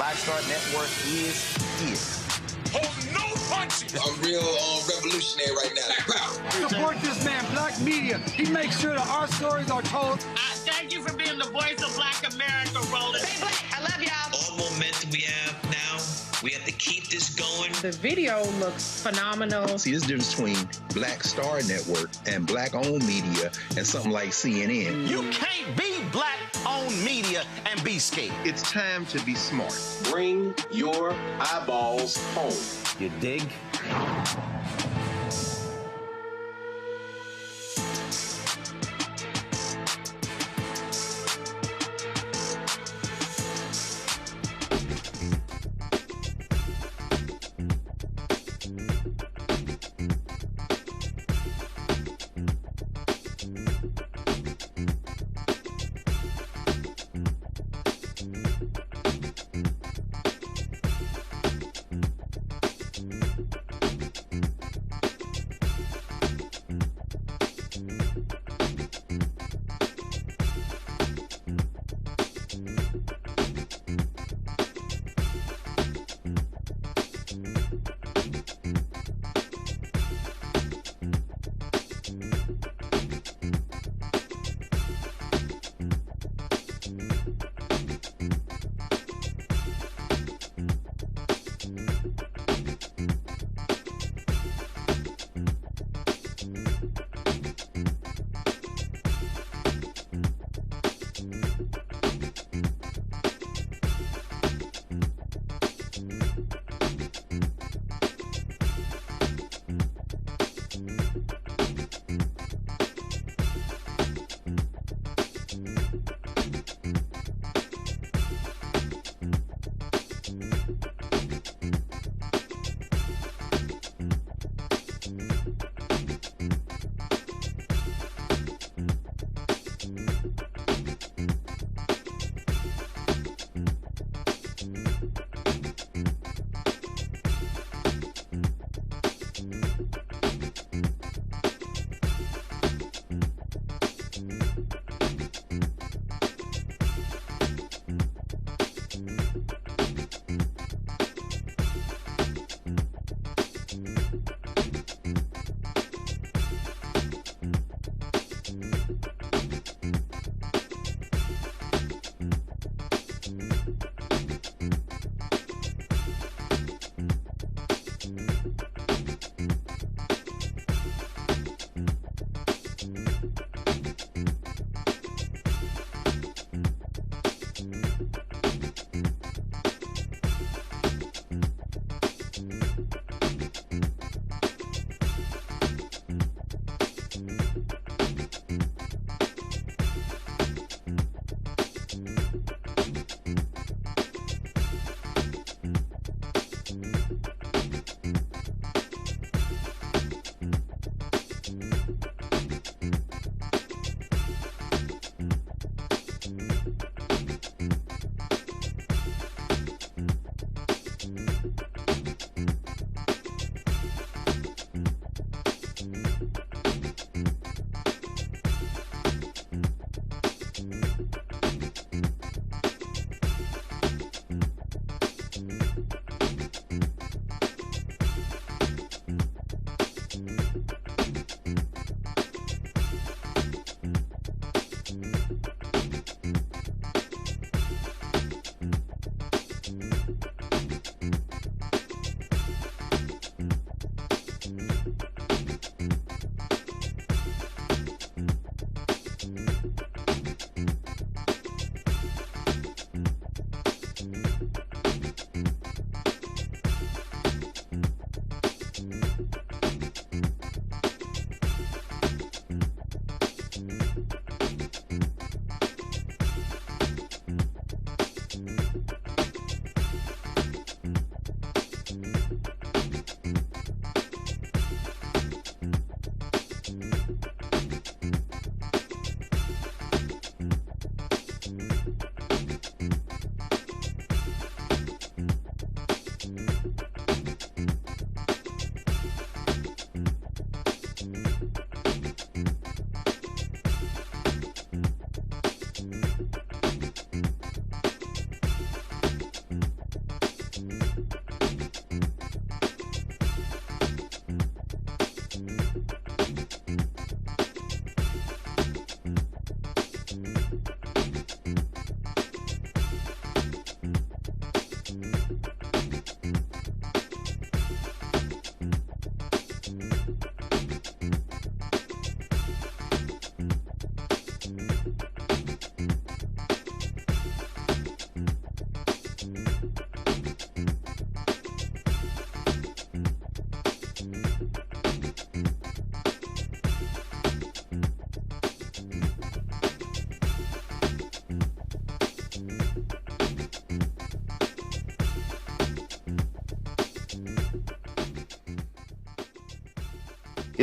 Black Star Network is here. Hold no punches! I'm real revolutionary right now. Support this man, Black Media. He makes sure that our stories are told. Thank you for being the voice of Black America, Roland. Stay black. I love y'all. All momentum we have now, we have to keep this going. The video looks phenomenal. See, there's a difference between Black Star Network and Black-owned media and something like CNN. You can't be Black-owned media and be scared. It's time to be smart. Bring your eyeballs home. You dig?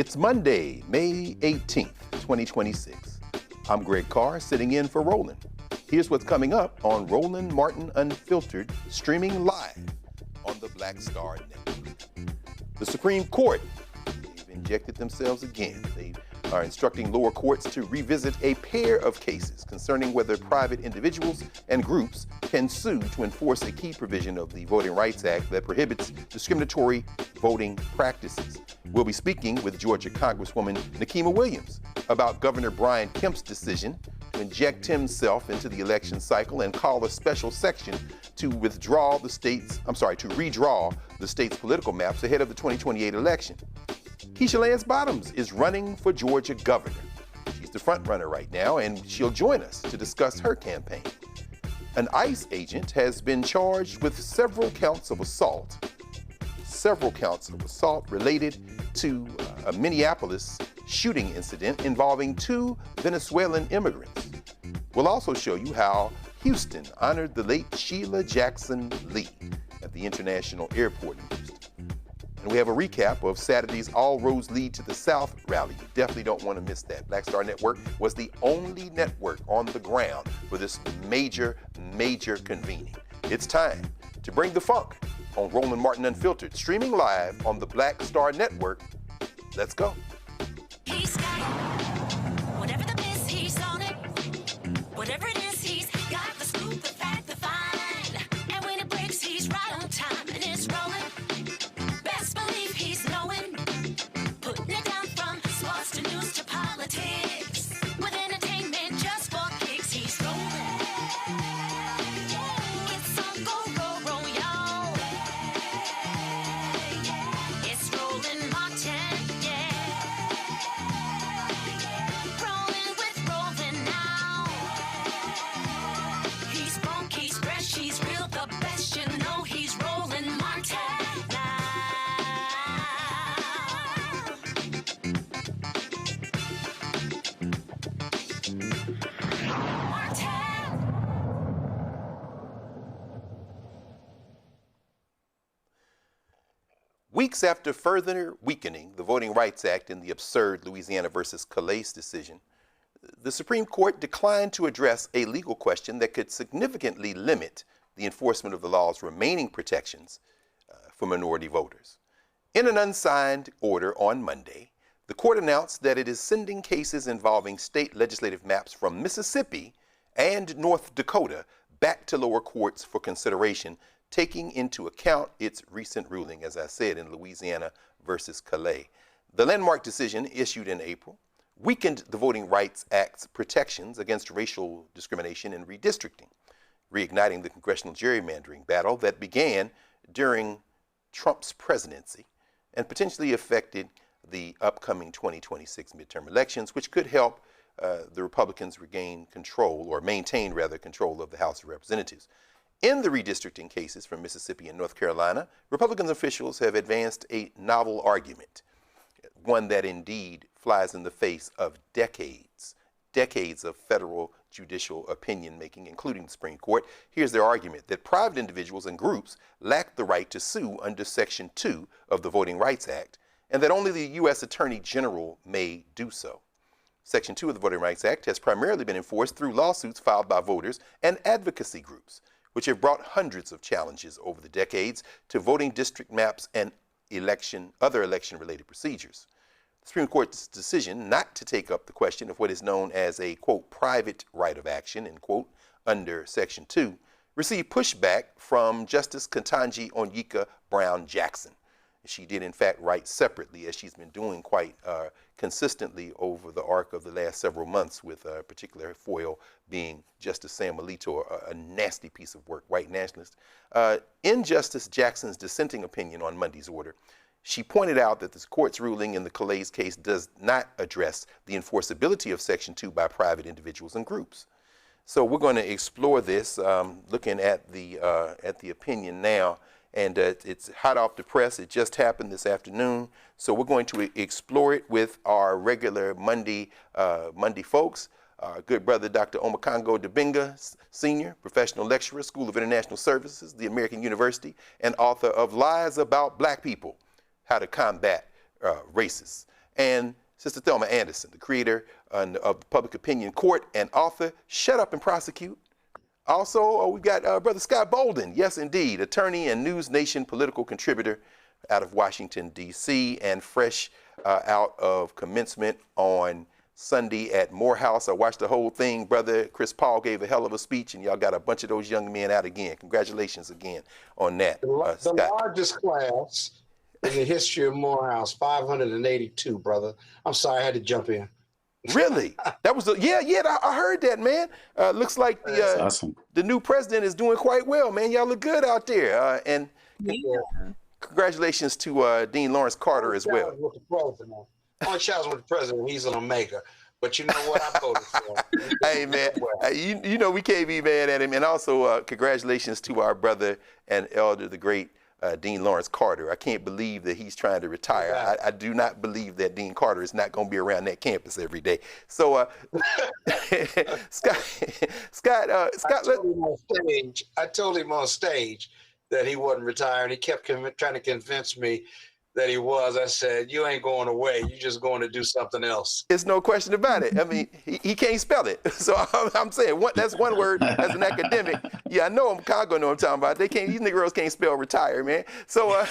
It's Monday, May 18th, 2026. I'm Greg Carr, sitting in for Roland. Here's what's coming up on Roland Martin Unfiltered, streaming live on the Black Star Network. The Supreme Court, they've injected themselves again. They are instructing lower courts to revisit a pair of cases concerning whether private individuals and groups can sue to enforce a key provision of the Voting Rights Act that prohibits discriminatory voting practices. We'll be speaking with Georgia Congresswoman Nikema Williams about Governor Brian Kemp's decision to inject himself into the election cycle and call a special section to redraw the state's political maps ahead of the 2028 election. Keisha Lance Bottoms is running for Georgia governor. She's the front runner right now, and she'll join us to discuss her campaign. An ICE agent has been charged with several counts of assault related to a Minneapolis shooting incident involving 2 Venezuelan immigrants. We'll also show you how Houston honored the late Sheila Jackson Lee at the International Airport in Houston. And we have a recap of Saturday's All Roads Lead to the South rally. You definitely don't want to miss that. Black Star Network was the only network on the ground for this major convening. It's time to bring the funk on Roland Martin Unfiltered, streaming live on the Black Star Network. Let's go. He's got it. Whatever the miss, he's on it. Whatever it is, he's got the scoop, the fact, the find. And when it breaks, he's right on time and it's rolling. Best believe he's knowing. Putting it down from sports to news to politics. With entertainment just for kicks, he's rolling. It's on go, y'all. It's Roland Martin, yeah. Rolling with Roland now. He's funk, he's fresh, he's real, the best, you know he's Roland Martin now. Weeks after further weakening the Voting Rights Act in the absurd Louisiana versus Calais decision, the Supreme Court declined to address a legal question that could significantly limit the enforcement of the law's remaining protections for minority voters. In an unsigned order on Monday, the court announced that it is sending cases involving state legislative maps from Mississippi and North Dakota back to lower courts for consideration, taking into account its recent ruling, as I said, in Louisiana versus Calais. The landmark decision issued in April weakened the Voting Rights Act's protections against racial discrimination and redistricting, reigniting the congressional gerrymandering battle that began during Trump's presidency and potentially affected the upcoming 2026 midterm elections, which could help the Republicans regain control, or maintain rather control, of the House of Representatives. In the redistricting cases from Mississippi and North Carolina, Republican officials have advanced a novel argument, one that indeed flies in the face of decades of federal judicial opinion making, including the Supreme Court. Here's their argument: that private individuals and groups lack the right to sue under Section 2 of the Voting Rights Act, and that only the U.S. Attorney General may do so. Section 2 of the Voting Rights Act has primarily been enforced through lawsuits filed by voters and advocacy groups, which have brought hundreds of challenges over the decades to voting district maps and other election-related procedures. The Supreme Court's decision not to take up the question of what is known as a, quote, private right of action, end quote, under Section 2, received pushback from Justice Ketanji Onyeka Brown Jackson. She did, in fact, write separately, as she's been doing quite consistently over the arc of the last several months, with a particular foil being Justice Sam Alito, a nasty piece of work, white nationalist. In Justice Jackson's dissenting opinion on Monday's order, she pointed out that the court's ruling in the Calais case does not address the enforceability of Section 2 by private individuals and groups. So we're going to explore this, looking at the opinion now. And it's hot off the press. It just happened this afternoon. So we're going to explore it with our regular Monday folks. Our good brother, Dr. Omokongo Dibinga, Senior, professional lecturer, School of International Services, the American University, and author of Lies About Black People, How to Combat Racists. and Sister Thelma Anderson, the creator of Public Opinion Court and author, Shut Up and Prosecute. Also, we've got Brother Scott Bolden, yes indeed, attorney and News Nation political contributor out of Washington, D.C., and fresh out of commencement on Sunday at Morehouse. I watched the whole thing. Brother Chris Paul gave a hell of a speech, and y'all got a bunch of those young men out again. Congratulations again on that. The largest class in the history of Morehouse, 582, brother. I'm sorry, I had to jump in. Really? That was I heard that, man. Looks like the new president is doing quite well, man. Y'all look good out there. And congratulations to Dean Lawrence Carter as well. With the president. Only challenge with the president, he's an Omega. But you know what? I voted for him. Hey, man, you know we can't be mad at him. And also, congratulations to our brother and elder, the great Dean Lawrence Carter. I can't believe that he's trying to retire. I do not believe that Dean Carter is not going to be around that campus every day. So, Scott, I told him on stage that he wasn't retiring. He kept trying to convince me that he was. I said, you ain't going away. You're just going to do something else. There's no question about it. I mean, he can't spell it. So I'm saying that's one word as an academic. Yeah, I know Chicago know what I'm talking about. These Negroes can't spell retire, man. So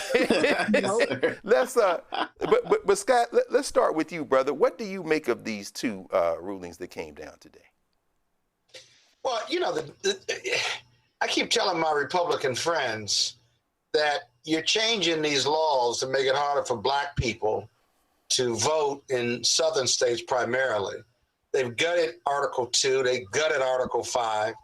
let's but Scott, let's start with you, brother. What do you make of these two rulings that came down today? Well, you know, I keep telling my Republican friends that you're changing these laws to make it harder for black people to vote in southern states primarily. They've gutted Article 2, they gutted Article 5.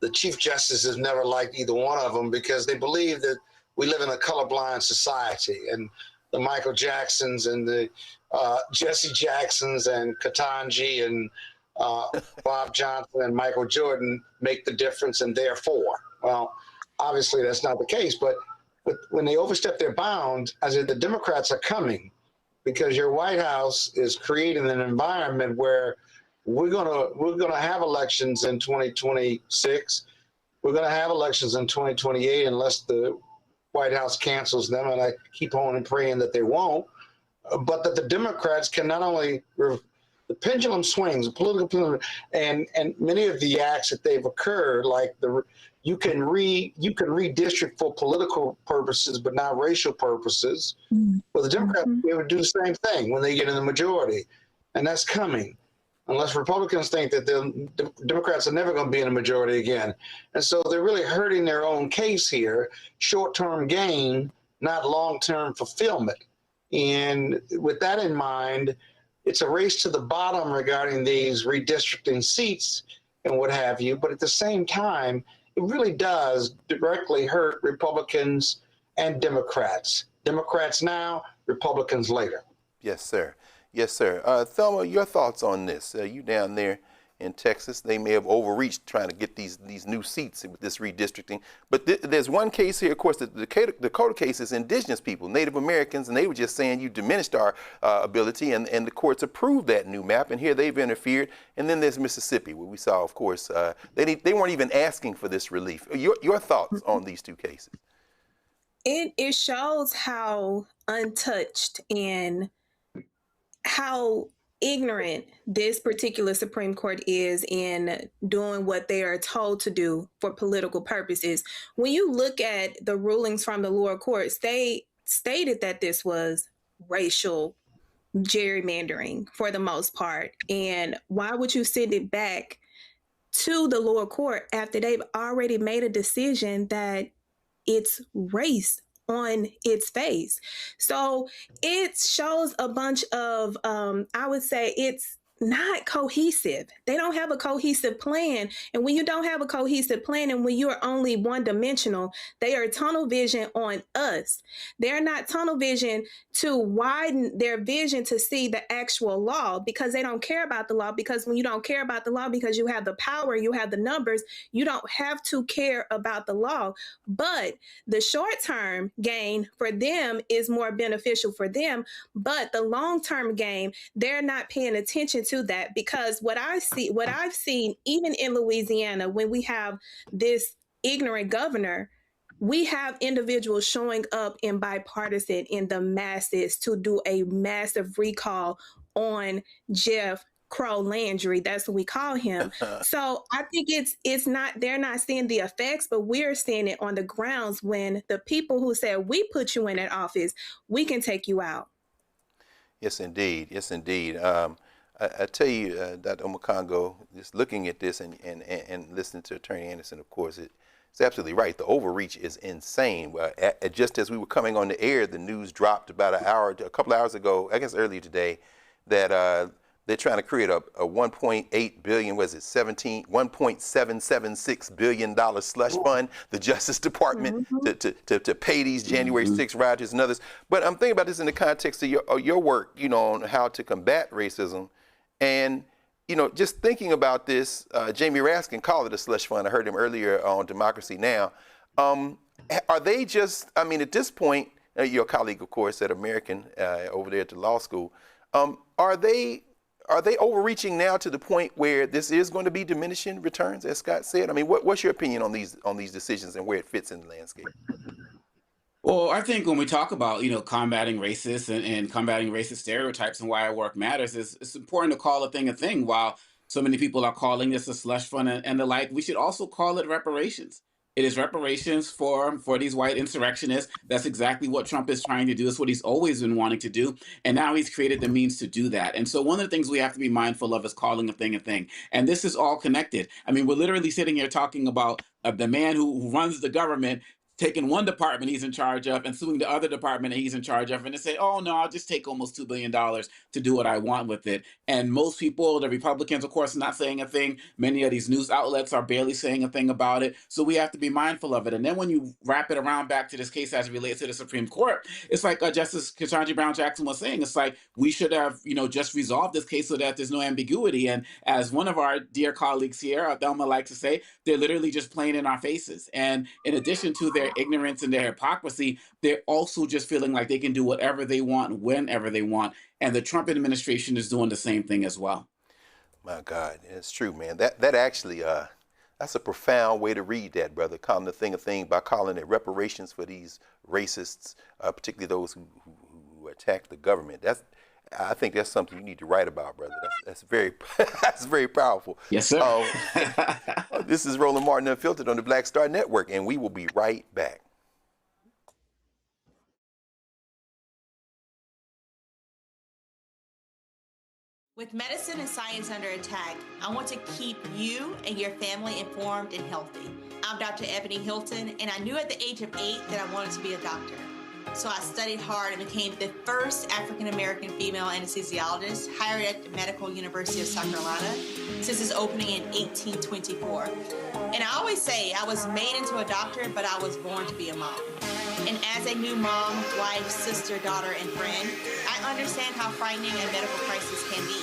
The Chief Justice has never liked either one of them because they believe that we live in a colorblind society, and the Michael Jacksons and the Jesse Jacksons and Ketanji and Bob Johnson and Michael Jordan make the difference, and therefore. Well, obviously that's not the case, but when they overstep their bounds, I said the Democrats are coming because your White House is creating an environment where we're gonna have elections in 2026. We're gonna have elections in 2028 unless the White House cancels them, and I keep on and praying that they won't. But that the Democrats can not only the pendulum swings, the political pendulum, and many of the acts that they've occurred, like you can redistrict for political purposes, but not racial purposes. Well, the Democrats will be able to do the same thing when they get in the majority, and that's coming. Unless Republicans think that the Democrats are never going to be in a majority again. And so they're really hurting their own case here, short-term gain, not long-term fulfillment. And with that in mind, it's a race to the bottom regarding these redistricting seats and what have you. But at the same time, it really does directly hurt Republicans and Democrats. Democrats now, Republicans later. Yes, sir. Yes, sir. Thelma, your thoughts on this? You down there in Texas, they may have overreached trying to get these new seats with this redistricting. But there's one case here, of course, the Dakota case is indigenous people, Native Americans, and they were just saying you diminished our ability, and the courts approved that new map, and here they've interfered. And then there's Mississippi, where we saw, of course, they weren't even asking for this relief. Your thoughts on these two cases? It shows how untouched and how ignorant this particular Supreme Court is in doing what they are told to do for political purposes. When you look at the rulings from the lower courts, they stated that this was racial gerrymandering for the most part. And why would you send it back to the lower court after they've already made a decision that it's race on its face? So it shows a bunch of, I would say it's not cohesive. They don't have a cohesive plan. And when you don't have a cohesive plan and when you're only one dimensional, they are tunnel vision on us. They're not tunnel vision to widen their vision to see the actual law, because they don't care about the law. Because when you don't care about the law, because you have the power, you have the numbers, you don't have to care about the law. But the short-term gain for them is more beneficial for them. But the long-term gain, they're not paying attention to that, because what I've seen, even in Louisiana, when we have this ignorant governor, we have individuals showing up in bipartisan in the masses to do a massive recall on Jeff Crow Landry. That's what we call him. So I think it's not, they're not seeing the effects, but we're seeing it on the grounds when the people who said, we put you in that office, we can take you out. Yes, indeed. Yes, indeed. I tell you, Dr. Omokongo, just looking at this and listening to Attorney Anderson, of course, it's absolutely right. The overreach is insane. Just as we were coming on the air, the news dropped about a couple hours ago, I guess earlier today, that they're trying to create a $1.8 billion, $1.776 billion slush fund, the Justice Department, to pay these January 6 rioters and others. But I'm thinking about this in the context of your work, on how to combat racism. And, just thinking about this, Jamie Raskin called it a slush fund. I heard him earlier on Democracy Now! Are they just, at this point, your colleague, of course, at American over there at the law school, are they overreaching now to the point where this is going to be diminishing returns, as Scott said? What's your opinion on these decisions and where it fits in the landscape? Well, I think when we talk about, combating racists and combating racist stereotypes and why our work matters, it's important to call a thing. While so many people are calling this a slush fund and the like, we should also call it reparations. It is reparations for these white insurrectionists. That's exactly what Trump is trying to do. It's what he's always been wanting to do. And now he's created the means to do that. And so one of the things we have to be mindful of is calling a thing a thing. And this is all connected. We're literally sitting here talking about the man who runs the government taking one department he's in charge of and suing the other department that he's in charge of, and they say, oh, no, I'll just take almost $2 billion to do what I want with it. And most people, the Republicans, of course, are not saying a thing. Many of these news outlets are barely saying a thing about it. So we have to be mindful of it. And then when you wrap it around back to this case as it relates to the Supreme Court, it's like Justice Ketanji Brown Jackson was saying, it's like we should have, just resolved this case so that there's no ambiguity. And as one of our dear colleagues here, Thelma, likes to say, they're literally just playing in our faces. And in addition to their ignorance and their hypocrisy, they're also just feeling like they can do whatever they want, whenever they want. And the Trump administration is doing the same thing as well. My God, it's true, man. That actually, that's a profound way to read that, brother. Calling the thing a thing by calling it reparations for these racists, particularly those who attack the government. I think that's something you need to write about, brother. That's very that's very powerful. Yes, sir. This is Roland Martin Unfiltered on the Black Star Network, and we will be right back. With medicine and science under attack, I want to keep you and your family informed and healthy. I'm Dr. Ebony Hilton, and I knew at the age of 8 that I wanted to be a doctor. So I studied hard and became the first African-American female anesthesiologist hired at the Medical University of South Carolina since its opening in 1824. And I always say I was made into a doctor, but I was born to be a mom. And as a new mom, wife, sister, daughter, and friend, I understand how frightening a medical crisis can be.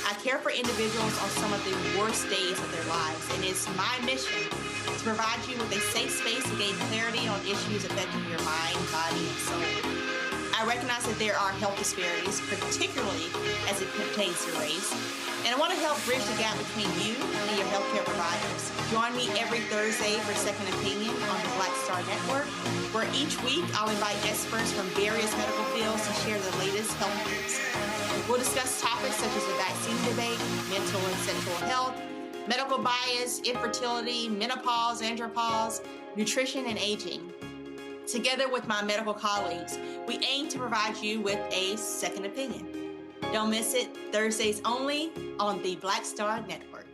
I care for individuals on some of the worst days of their lives, and it's my mission to provide you with a safe space to gain clarity on issues affecting your mind, body, and soul. I recognize that there are health disparities, particularly as it pertains to race, and I want to help bridge the gap between you and your healthcare providers. Join me every Thursday for Second Opinion on the Black Star Network, where each week I'll invite experts from various medical fields to share the latest health news. We'll discuss topics such as the vaccine debate, mental and sexual health, medical bias, infertility, menopause, andropause, nutrition, and aging. Together with my medical colleagues, we aim to provide you with a second opinion. Don't miss it, Thursdays only on the Black Star Network.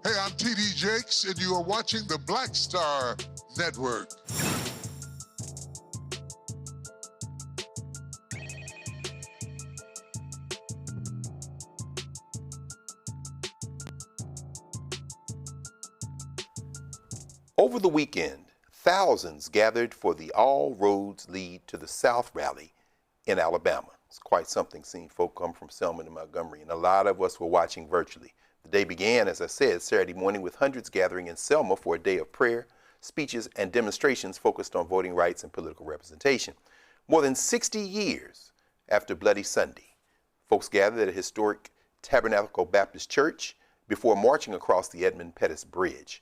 Hey, I'm TD Jakes, and you are watching the Black Star Network. Over the weekend, thousands gathered for the All Roads Lead to the South rally in Alabama. It's quite something seeing folk come from Selma to Montgomery, and a lot of us were watching virtually. The day began, as I said, Saturday morning with hundreds gathering in Selma for a day of prayer, speeches, and demonstrations focused on voting rights and political representation. More than 60 years after Bloody Sunday, folks gathered at a historic Tabernacle Baptist Church before marching across the Edmund Pettus Bridge.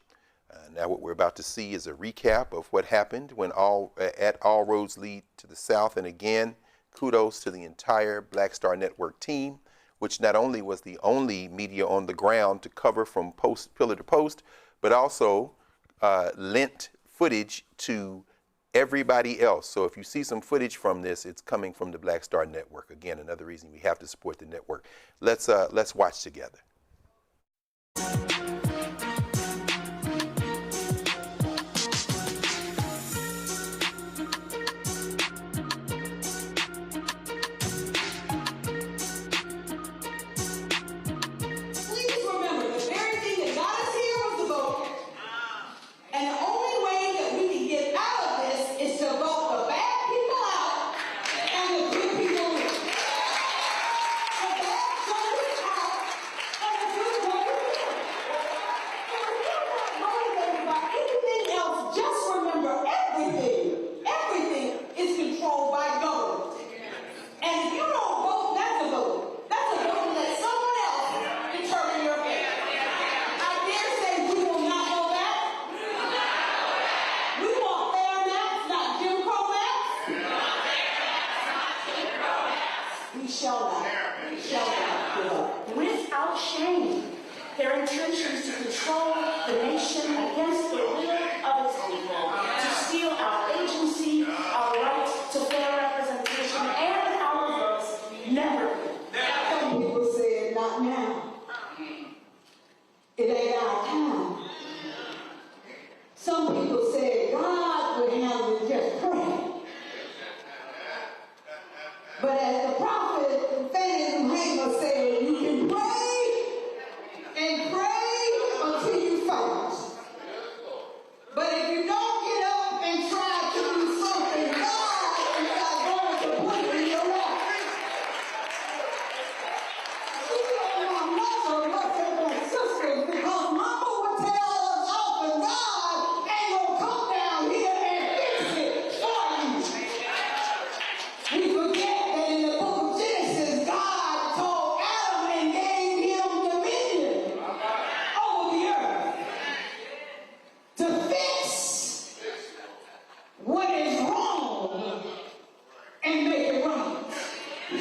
Now what we're about to see is a recap of what happened when All Roads Lead to the South. And again, kudos to the entire Black Star Network team, which not only was the only media on the ground to cover from pillar to post, but also lent footage to everybody else. So if you see some footage from this, it's coming from the Black Star Network. Again, another reason we have to support the network. Let's watch together. Without shame, their intention is to control the nation against the will of its people, to steal our agency, our right to fair representation, and our votes. Never. Some people said, not now. It ain't our time. Some people said, God would handle it, just pray. But as the prophet Fanny Rima said, you can pray and pray until you fight. But if you don't get up and try to do something, God is not going to put it in your life. Mother, brothers and sisters, because Mama would tell us often, God ain't gonna come down here and fix it for you. We forget that in the book of Genesis, God told Adam and gave him dominion over the earth to fix what is wrong and make it right.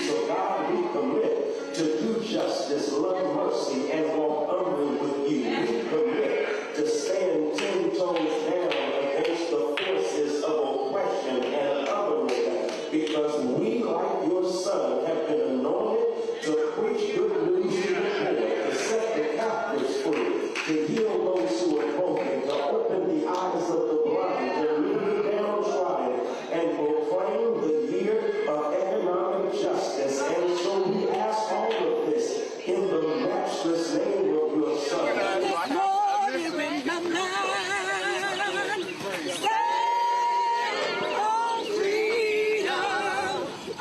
So God, we commit to do justice, love mercy, and walk humbly with you. We commit to stand 10 toes down against the forces of oppression and otherwise, because we, like your son, have been anointed to preach good news to the poor, to set the captives free, to heal those who are broken, to open the eyes of the blind, to lead the downtrodden, and proclaim the year of economic justice. And so we ask all of this in the matchless name of your son.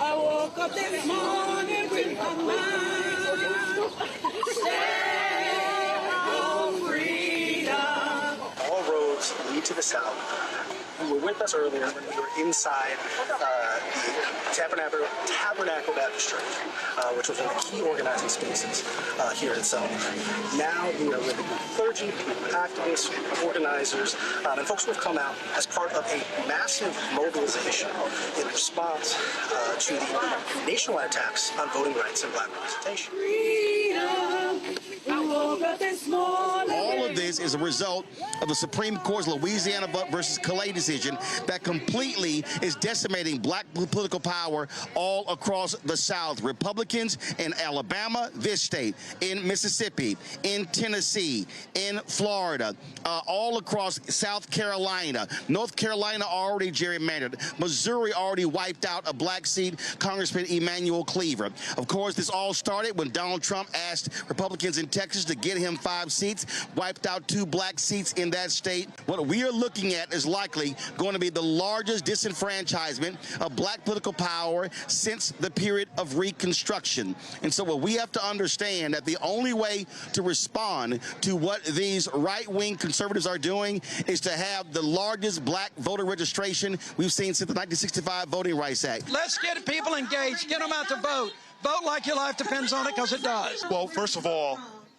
I woke up this morning with my mind. Stand on freedom. All roads lead to the south. You were with us earlier when we were inside the Tabernacle Baptist Church, which was one of the key organizing spaces here in Selma. Now we are with clergy, activists, organizers, and folks who have come out as part of a massive mobilization in response to the nationwide attacks on voting rights and black representation. All of this is a result of the Supreme Court's Louisiana versus Calais decision that completely is decimating black political power all across the South. Republicans in Alabama, this state, in Mississippi, in Tennessee, in Florida, all across South Carolina, North Carolina already gerrymandered, Missouri already wiped out a black seat, Congressman Emanuel Cleaver. Of course, this all started when Donald Trump asked Republicans in Texas to get him 5 seats, wiped out 2 black seats in that state. What we are looking at is likely going to be the largest disenfranchisement of black political power since the period of Reconstruction. And so what we have to understand that the only way to respond to what these right-wing conservatives are doing is to have the largest black voter registration we've seen since the 1965 Voting Rights Act. Let's get people engaged. Get them out to vote. Vote like your life depends on it, because it does. Well, first of all,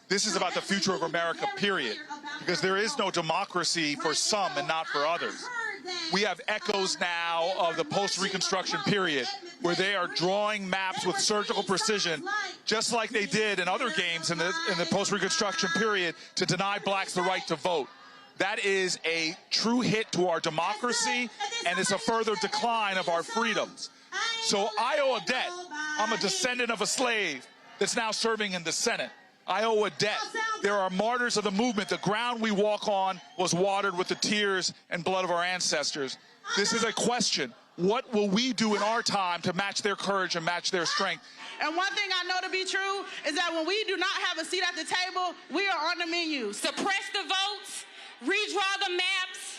This is about the future of America, period. Because there is no democracy for some and not for others. We have echoes now of the post-Reconstruction period, where they are drawing maps with surgical precision, just like they did in other games in the post-Reconstruction period, to deny blacks the right to vote. That is a true hit to our democracy, and it's a further decline of our freedoms. So I owe a debt. I'm a descendant of a slave that's now serving in the Senate. I owe a debt. There are martyrs of the movement. The ground we walk on was watered with the tears and blood of our ancestors. This is a question. What will we do in our time to match their courage and match their strength? And one thing I know to be true is that when we do not have a seat at the table, we are on the menu. Suppress the votes, redraw the maps,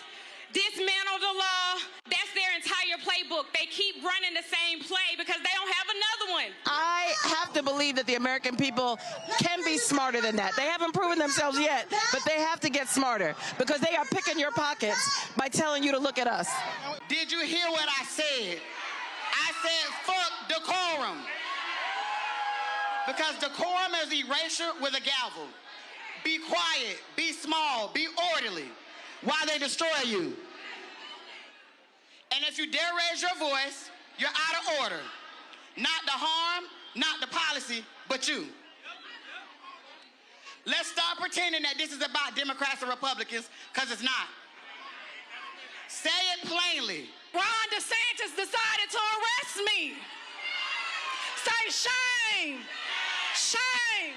dismantle the law. That's their entire playbook. They keep running the same play because they don't have another one. I have to believe that the American people can be smarter than that. They haven't proven themselves yet, but they have to get smarter because they are picking your pockets by telling you to look at us. Did you hear what I said? I said fuck decorum. Because decorum is erasure with a gavel. Be quiet, be small, be orderly while they destroy you. And if you dare raise your voice, you're out of order. Not the harm, not the policy, but you. Let's stop pretending that this is about Democrats and Republicans, because it's not. Say it plainly. Ron DeSantis decided to arrest me. Say shame, shame,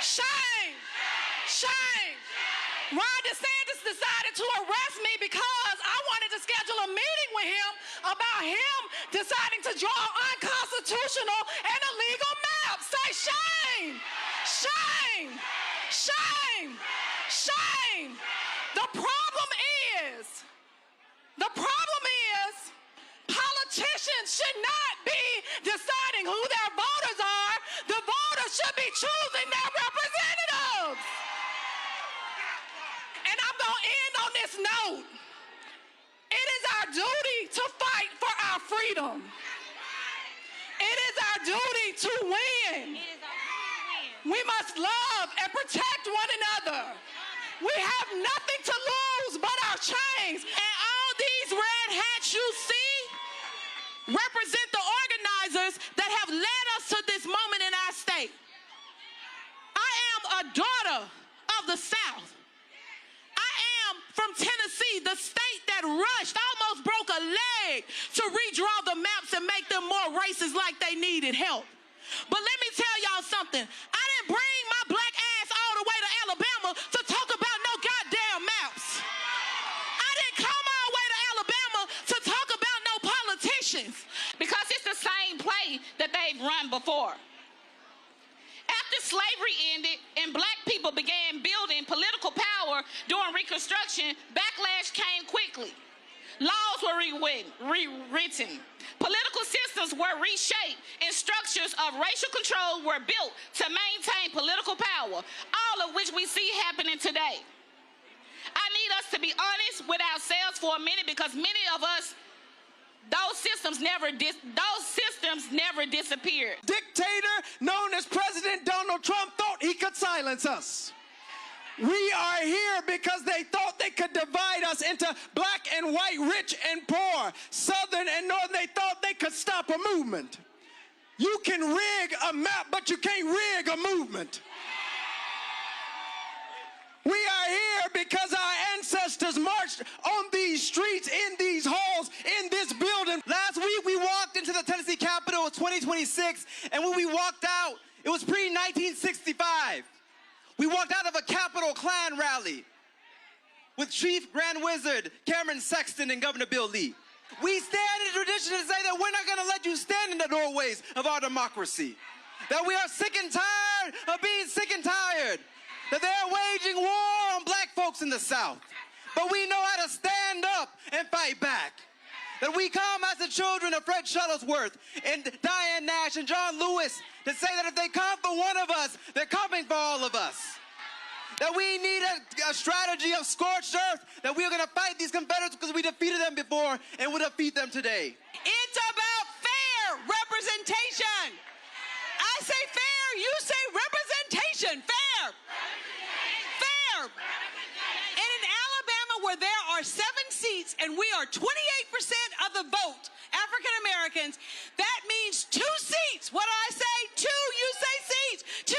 shame, shame. Ron DeSantis decided to arrest me because I wanted to schedule a meeting with him about him deciding to draw unconstitutional and illegal maps. Say shame, shame, shame, shame. The problem is politicians should not be deciding who their voters are. The voters should be choosing their representatives. And I'm going to end on this note. It is our duty to fight for our freedom. It is our duty to win. We must love and protect one another. We have nothing to lose but our chains. And all these red hats you see represent the organizers that have led us to this moment in our state. I am a daughter of the South. I am from Tennessee, the state that rushed, almost broke a leg to redraw the maps and make them more racist like they needed help. But let me tell y'all something. I didn't bring my black ass all the way to Alabama to talk about no goddamn maps. I didn't come all the way to Alabama to talk about no politicians. Because it's the same play that they've run before. After slavery ended and black people began building political power during Reconstruction, backlash came quickly. Laws were rewritten. Political systems were reshaped and structures of racial control were built to maintain political power, all of which we see happening today. I need us to be honest with ourselves for a minute because many of us, those systems never disappeared. Dictator known as President Donald Trump thought he could silence us. We are here because they thought they could divide us into black and white, rich and poor, southern and northern. They thought they could stop a movement. You can rig a map, but you can't rig a movement. We are here because our ancestors marched on these streets, in these halls, in this building. Last week, we walked into the Tennessee Capitol in 2026, and when we walked out, it was pre-1965. We walked out of a Capitol Klan rally with Chief Grand Wizard Cameron Sexton and Governor Bill Lee. We stand in tradition to say that we're not going to let you stand in the doorways of our democracy. That we are sick and tired of being sick and tired. That they're waging war on black folks in the South. But we know how to stand up and fight back. That we come as the children of Fred Shuttlesworth and Diane Nash and John Lewis to say that if they come for one of us, they're coming for all of us. That we need a strategy of scorched earth, that we are going to fight these Confederates because we defeated them before and will defeat them today. It's about fair representation. I say fair, you say representation. Fair. and we are 28% of the vote, African Americans, that means 2 seats. What do I say? 2, you say seats. 2.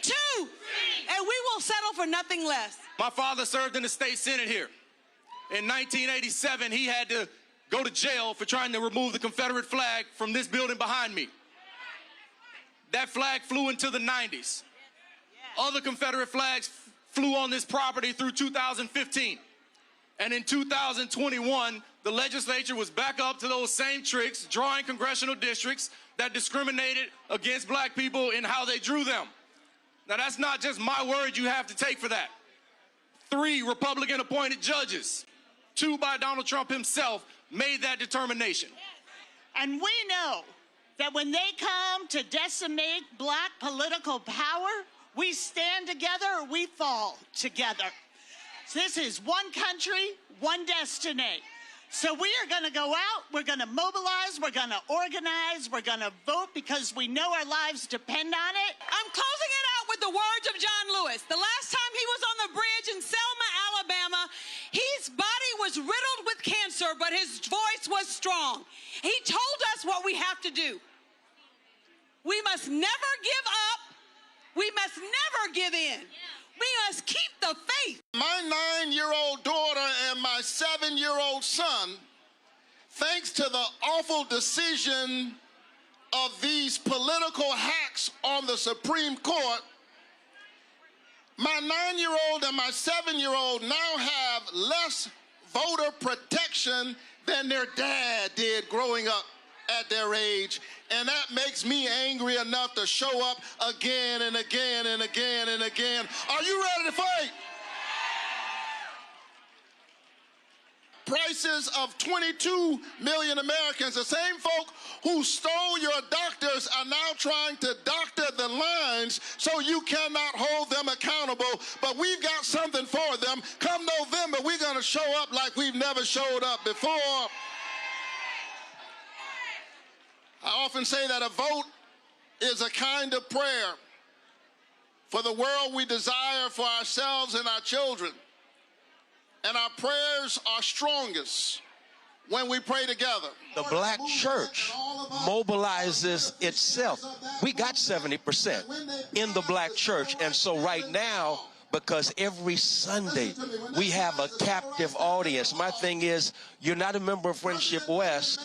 Seats. 2. Seats. And we will settle for nothing less. My father served in the state Senate here. In 1987, he had to go to jail for trying to remove the Confederate flag from this building behind me. That flag flew into the 90s. Other Confederate flags flew on this property through 2015. And in 2021, the legislature was back up to those same tricks, drawing congressional districts that discriminated against black people in how they drew them. Now, that's not just my word you have to take for that. 3 Republican-appointed judges, 2 by Donald Trump himself, made that determination. And we know that when they come to decimate black political power, we stand together or we fall together. This is one country, one destiny. So we are going to go out, we're going to mobilize, we're going to organize, we're going to vote because we know our lives depend on it. I'm closing it out with the words of John Lewis. The last time he was on the bridge in Selma, Alabama, his body was riddled with cancer, but his voice was strong. He told us what we have to do. We must never give up. We must never give in. We must keep the faith. My 9-year-old daughter and my 7-year-old son, thanks to the awful decision of these political hacks on the Supreme Court, my 9-year-old and my 7-year-old now have less voter protection than their dad did growing up at their age. And that makes me angry enough to show up again and again and again and again. Are you ready to fight? Prices of 22 million Americans, the same folk who stole your doctors are now trying to doctor the lines so you cannot hold them accountable. But we've got something for them. Come November, we're going to show up like we've never showed up before. I often say that a vote is a kind of prayer for the world we desire for ourselves and our children. And our prayers are strongest when we pray together. The black church mobilizes itself. We got 70% in the black church. And so right now, because every Sunday we have a captive audience. My thing is, you're not a member of Friendship West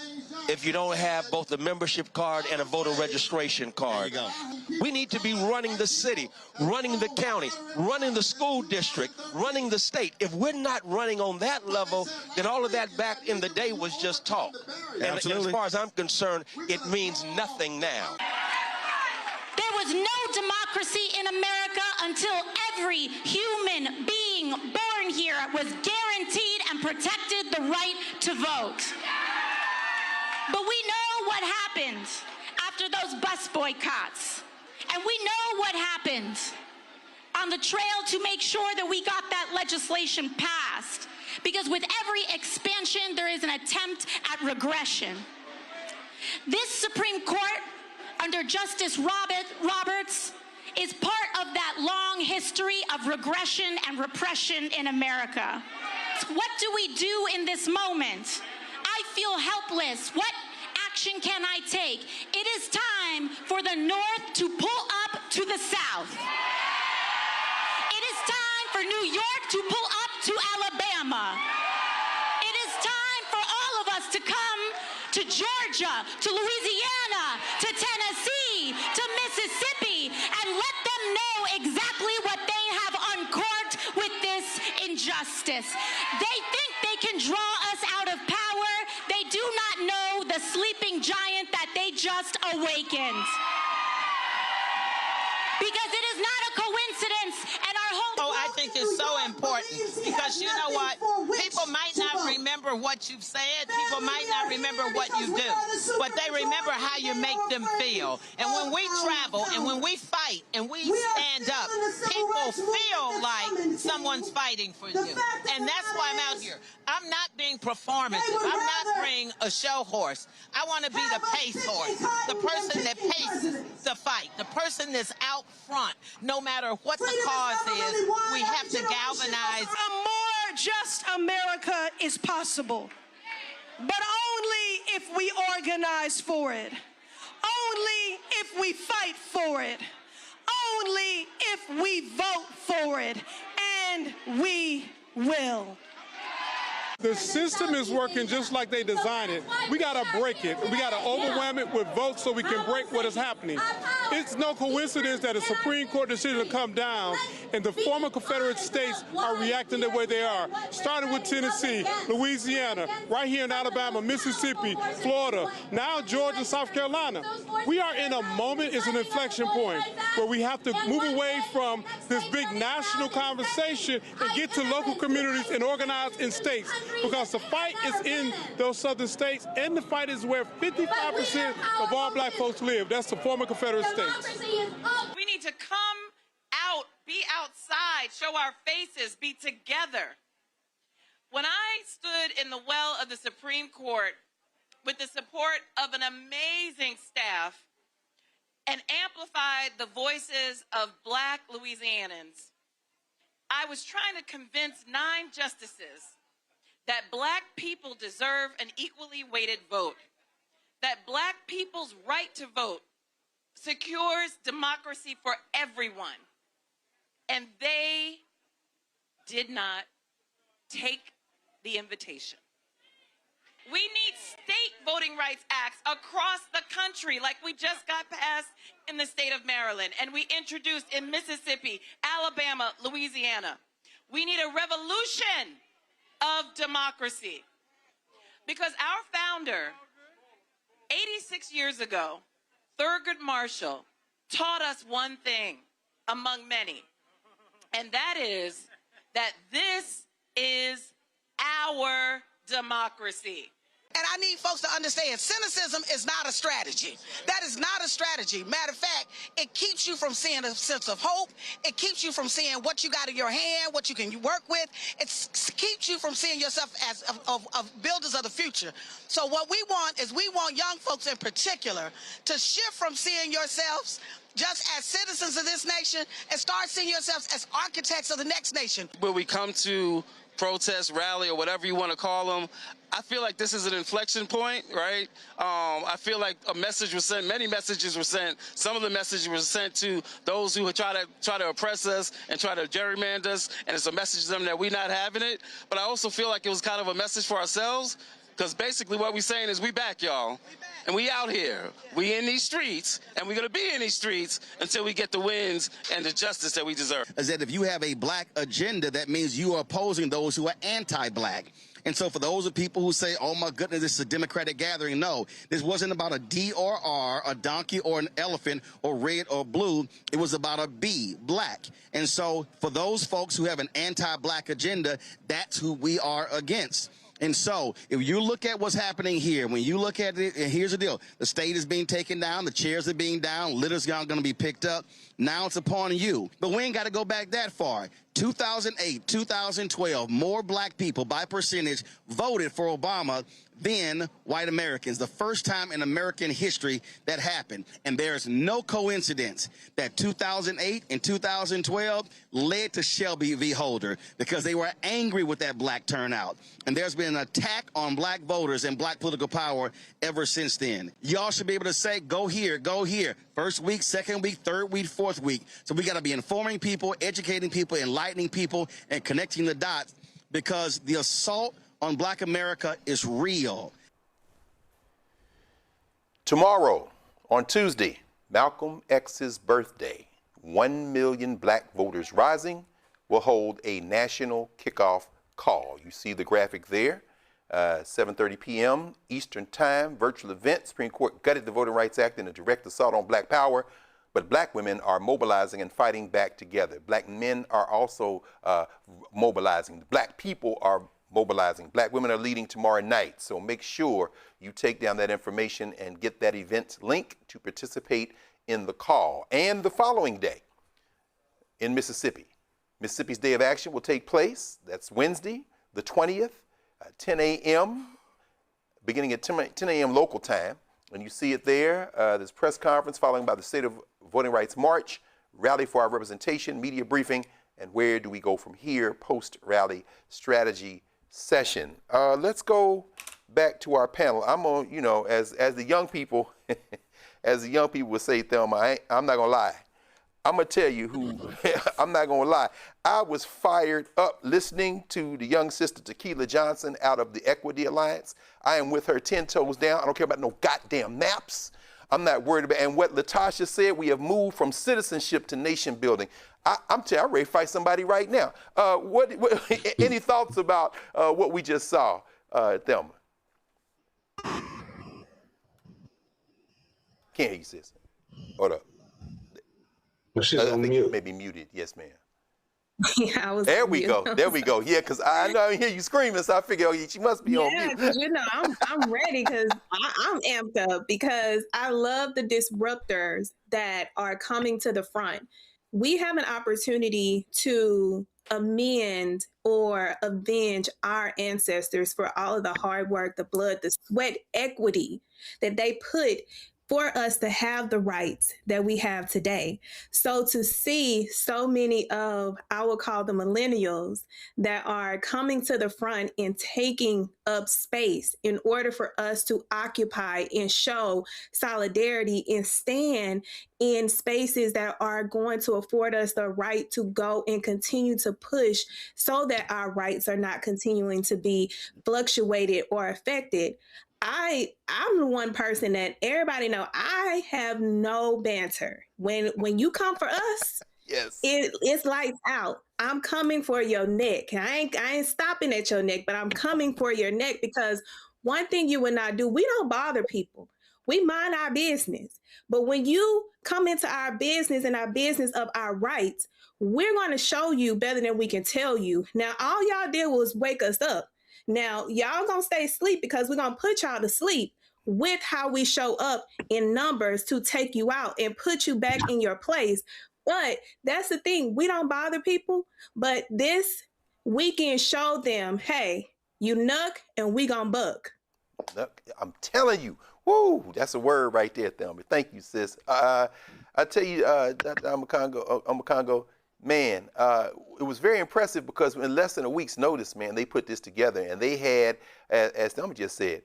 if you don't have both a membership card and a voter registration card. There you go. We need to be running the city, running the county, running the school district, running the state. If we're not running on that level, then all of that back in the day was just talk. And as far as I'm concerned, it means nothing now. There was no democracy in America until every human being born here was guaranteed and protected the right to vote. But we know what happened after those bus boycotts. And we know what happened on the trail to make sure that we got that legislation passed. Because with every expansion, there is an attempt at regression. This Supreme Court, under Justice Roberts, is part of that long history of regression and repression in America. What do we do in this moment? I feel helpless. What action can I take? It is time for the North to pull up to the South. It is time for New York to pull up to Alabama. It is time for all of us to come to Georgia, to Louisiana, to Tennessee, to Mississippi, and let them know exactly what they have uncorked with this injustice. They think they can draw us out of power. They do not know the sleeping giant that they just awakened. Because it is not a coincidence, and our whole... Oh, I think it's so important, because you know what? People might not remember what you've said, people might not remember what you do, but they remember how you make them feel. And when we travel, and when we fight, and we stand up, people feel like someone's fighting for you. And that's why I'm out here. I'm not being performative. I'm not being a show horse. I want to be the pace horse, the person that paces the fight, the person that's out front. No matter what the cause is, we have to galvanize. A more just America is possible, but only if we organize for it, only if we fight for it, only if we vote for it, and we will. The system is working just like they designed it. We got to break it. We got to overwhelm it with votes so we can break what is happening. It's no coincidence that a Supreme Court decision will come down and the former Confederate states are reacting the way they are, starting with Tennessee, Louisiana, right here in Alabama, Mississippi, Florida, now Georgia, South Carolina. We are in a moment, it's an inflection point, where we have to move away from this big national conversation and get to local communities and organize in states. Because the fight is in those southern states, and the fight is where 55% of all black folks live. That's the former Confederate states. We need to come out, be outside, show our faces, be together. When I stood in the well of the Supreme Court with the support of an amazing staff and amplified the voices of black Louisianans, I was trying to convince 9 justices that black people deserve an equally weighted vote, that black people's right to vote secures democracy for everyone. And they did not take the invitation. We need state voting rights acts across the country, like we just got passed in the state of Maryland, and we introduced in Mississippi, Alabama, Louisiana. We need a revolution of democracy. Because our founder, 86 years ago, Thurgood Marshall, taught us one thing among many, and that is that this is our democracy. And I need folks to understand, cynicism is not a strategy. That is not a strategy. Matter of fact, it keeps you from seeing a sense of hope. It keeps you from seeing what you got in your hand, what you can work with. It keeps you from seeing yourself as of builders of the future. So what we want is we want young folks in particular to shift from seeing yourselves just as citizens of this nation and start seeing yourselves as architects of the next nation. When we come to protest, rally, or whatever you want to call them, I feel like this is an inflection point, right? I feel like a message was sent, many messages were sent. Some of the messages were sent to those who try to oppress us and try to gerrymander us, and it's a message to them that we're not having it. But I also feel like it was kind of a message for ourselves, because basically what we're saying is we back, y'all. And we out here. We in these streets, and we're going to be in these streets until we get the wins and the justice that we deserve. Is that if you have a black agenda, that means you are opposing those who are anti-black. And so for those of people who say, oh my goodness, this is a Democratic gathering, no, this wasn't about a D or R, a donkey or an elephant or red or blue. It was about a B, black. And so for those folks who have an anti-black agenda, that's who we are against. And so if you look at what's happening here, when you look at it, and here's the deal, the state is being taken down, the chairs are being down, litter's not going to be picked up. Now it's upon you. But we ain't got to go back that far. 2008, 2012, more black people by percentage voted for Obama than white Americans. The first time in American history that happened. And there's no coincidence that 2008 and 2012 led to Shelby v. Holder, because they were angry with that black turnout. And there's been an attack on black voters and black political power ever since then. Y'all should be able to say, go here, go here. First week, second week, third week, fourth week. So we got to be informing people, educating people, enlightening people, and connecting the dots, because the assault on black America is real. Tomorrow, on Tuesday, Malcolm X's birthday, 1 million black voters rising will hold a national kickoff call. You see the graphic there, 7:30 p.m. Eastern Time, virtual event. Supreme Court gutted the Voting Rights Act in a direct assault on black power, but black women are mobilizing and fighting back together. Black men are also mobilizing. Black people are mobilizing. Black women are leading tomorrow night, so make sure you take down that information and get that event link to participate in the call. And the following day in Mississippi, Mississippi's Day of Action will take place. That's Wednesday, the 20th, 10 a.m., beginning at 10 a.m. local time. And you see it there, this press conference following by the State of Voting Rights March, Rally for Our Representation, media briefing, and where do we go from here post-rally strategy session? Let's go back to our panel. I'm on, you know, as the young people, as the young people would say, Thelma, I'm not gonna lie. I'm gonna tell you who, I'm not gonna lie. I was fired up listening to the young sister Tequila Johnson out of the Equity Alliance. I am with her 10 toes down. I don't care about no goddamn maps. I'm not worried about, and what Latasha said, we have moved from citizenship to nation building. I'm ready to fight somebody right now. What any thoughts about what we just saw, Thelma? Can't hear you, sis. Hold up. Well, she's on mute. Maybe muted. Yes, ma'am. Yeah, I was. There we go. There we go. Yeah, because I know I hear you screaming, so I figure she must be on mute. Yeah, you know, I'm ready because I'm amped up because I love the disruptors that are coming to the front. We have an opportunity to amend or avenge our ancestors for all of the hard work, the blood, the sweat, equity that they put for us to have the rights that we have today. So to see so many of, I will call them millennials, that are coming to the front and taking up space in order for us to occupy and show solidarity and stand in spaces that are going to afford us the right to go and continue to push so that our rights are not continuing to be fluctuated or affected. I'm the one person that everybody know I have no banter. When you come for us, yes, it's lights out. I'm coming for your neck. I ain't stopping at your neck, but I'm coming for your neck because one thing you and I do, we don't bother people. We mind our business. But when you come into our business and our business of our rights, we're going to show you better than we can tell you. Now, all y'all did was wake us up. Now, y'all gonna stay asleep because we're gonna put y'all to sleep with how we show up in numbers to take you out and put you back in your place. But that's the thing, we don't bother people, but this weekend showed them, hey, you nuck and we gonna buck. I'm telling you, woo, that's a word right there, Thelma. Thank you, sis. I tell you, Congo, man, it was very impressive because in less than a week's notice, man, they put this together and they had, as Thelma just said,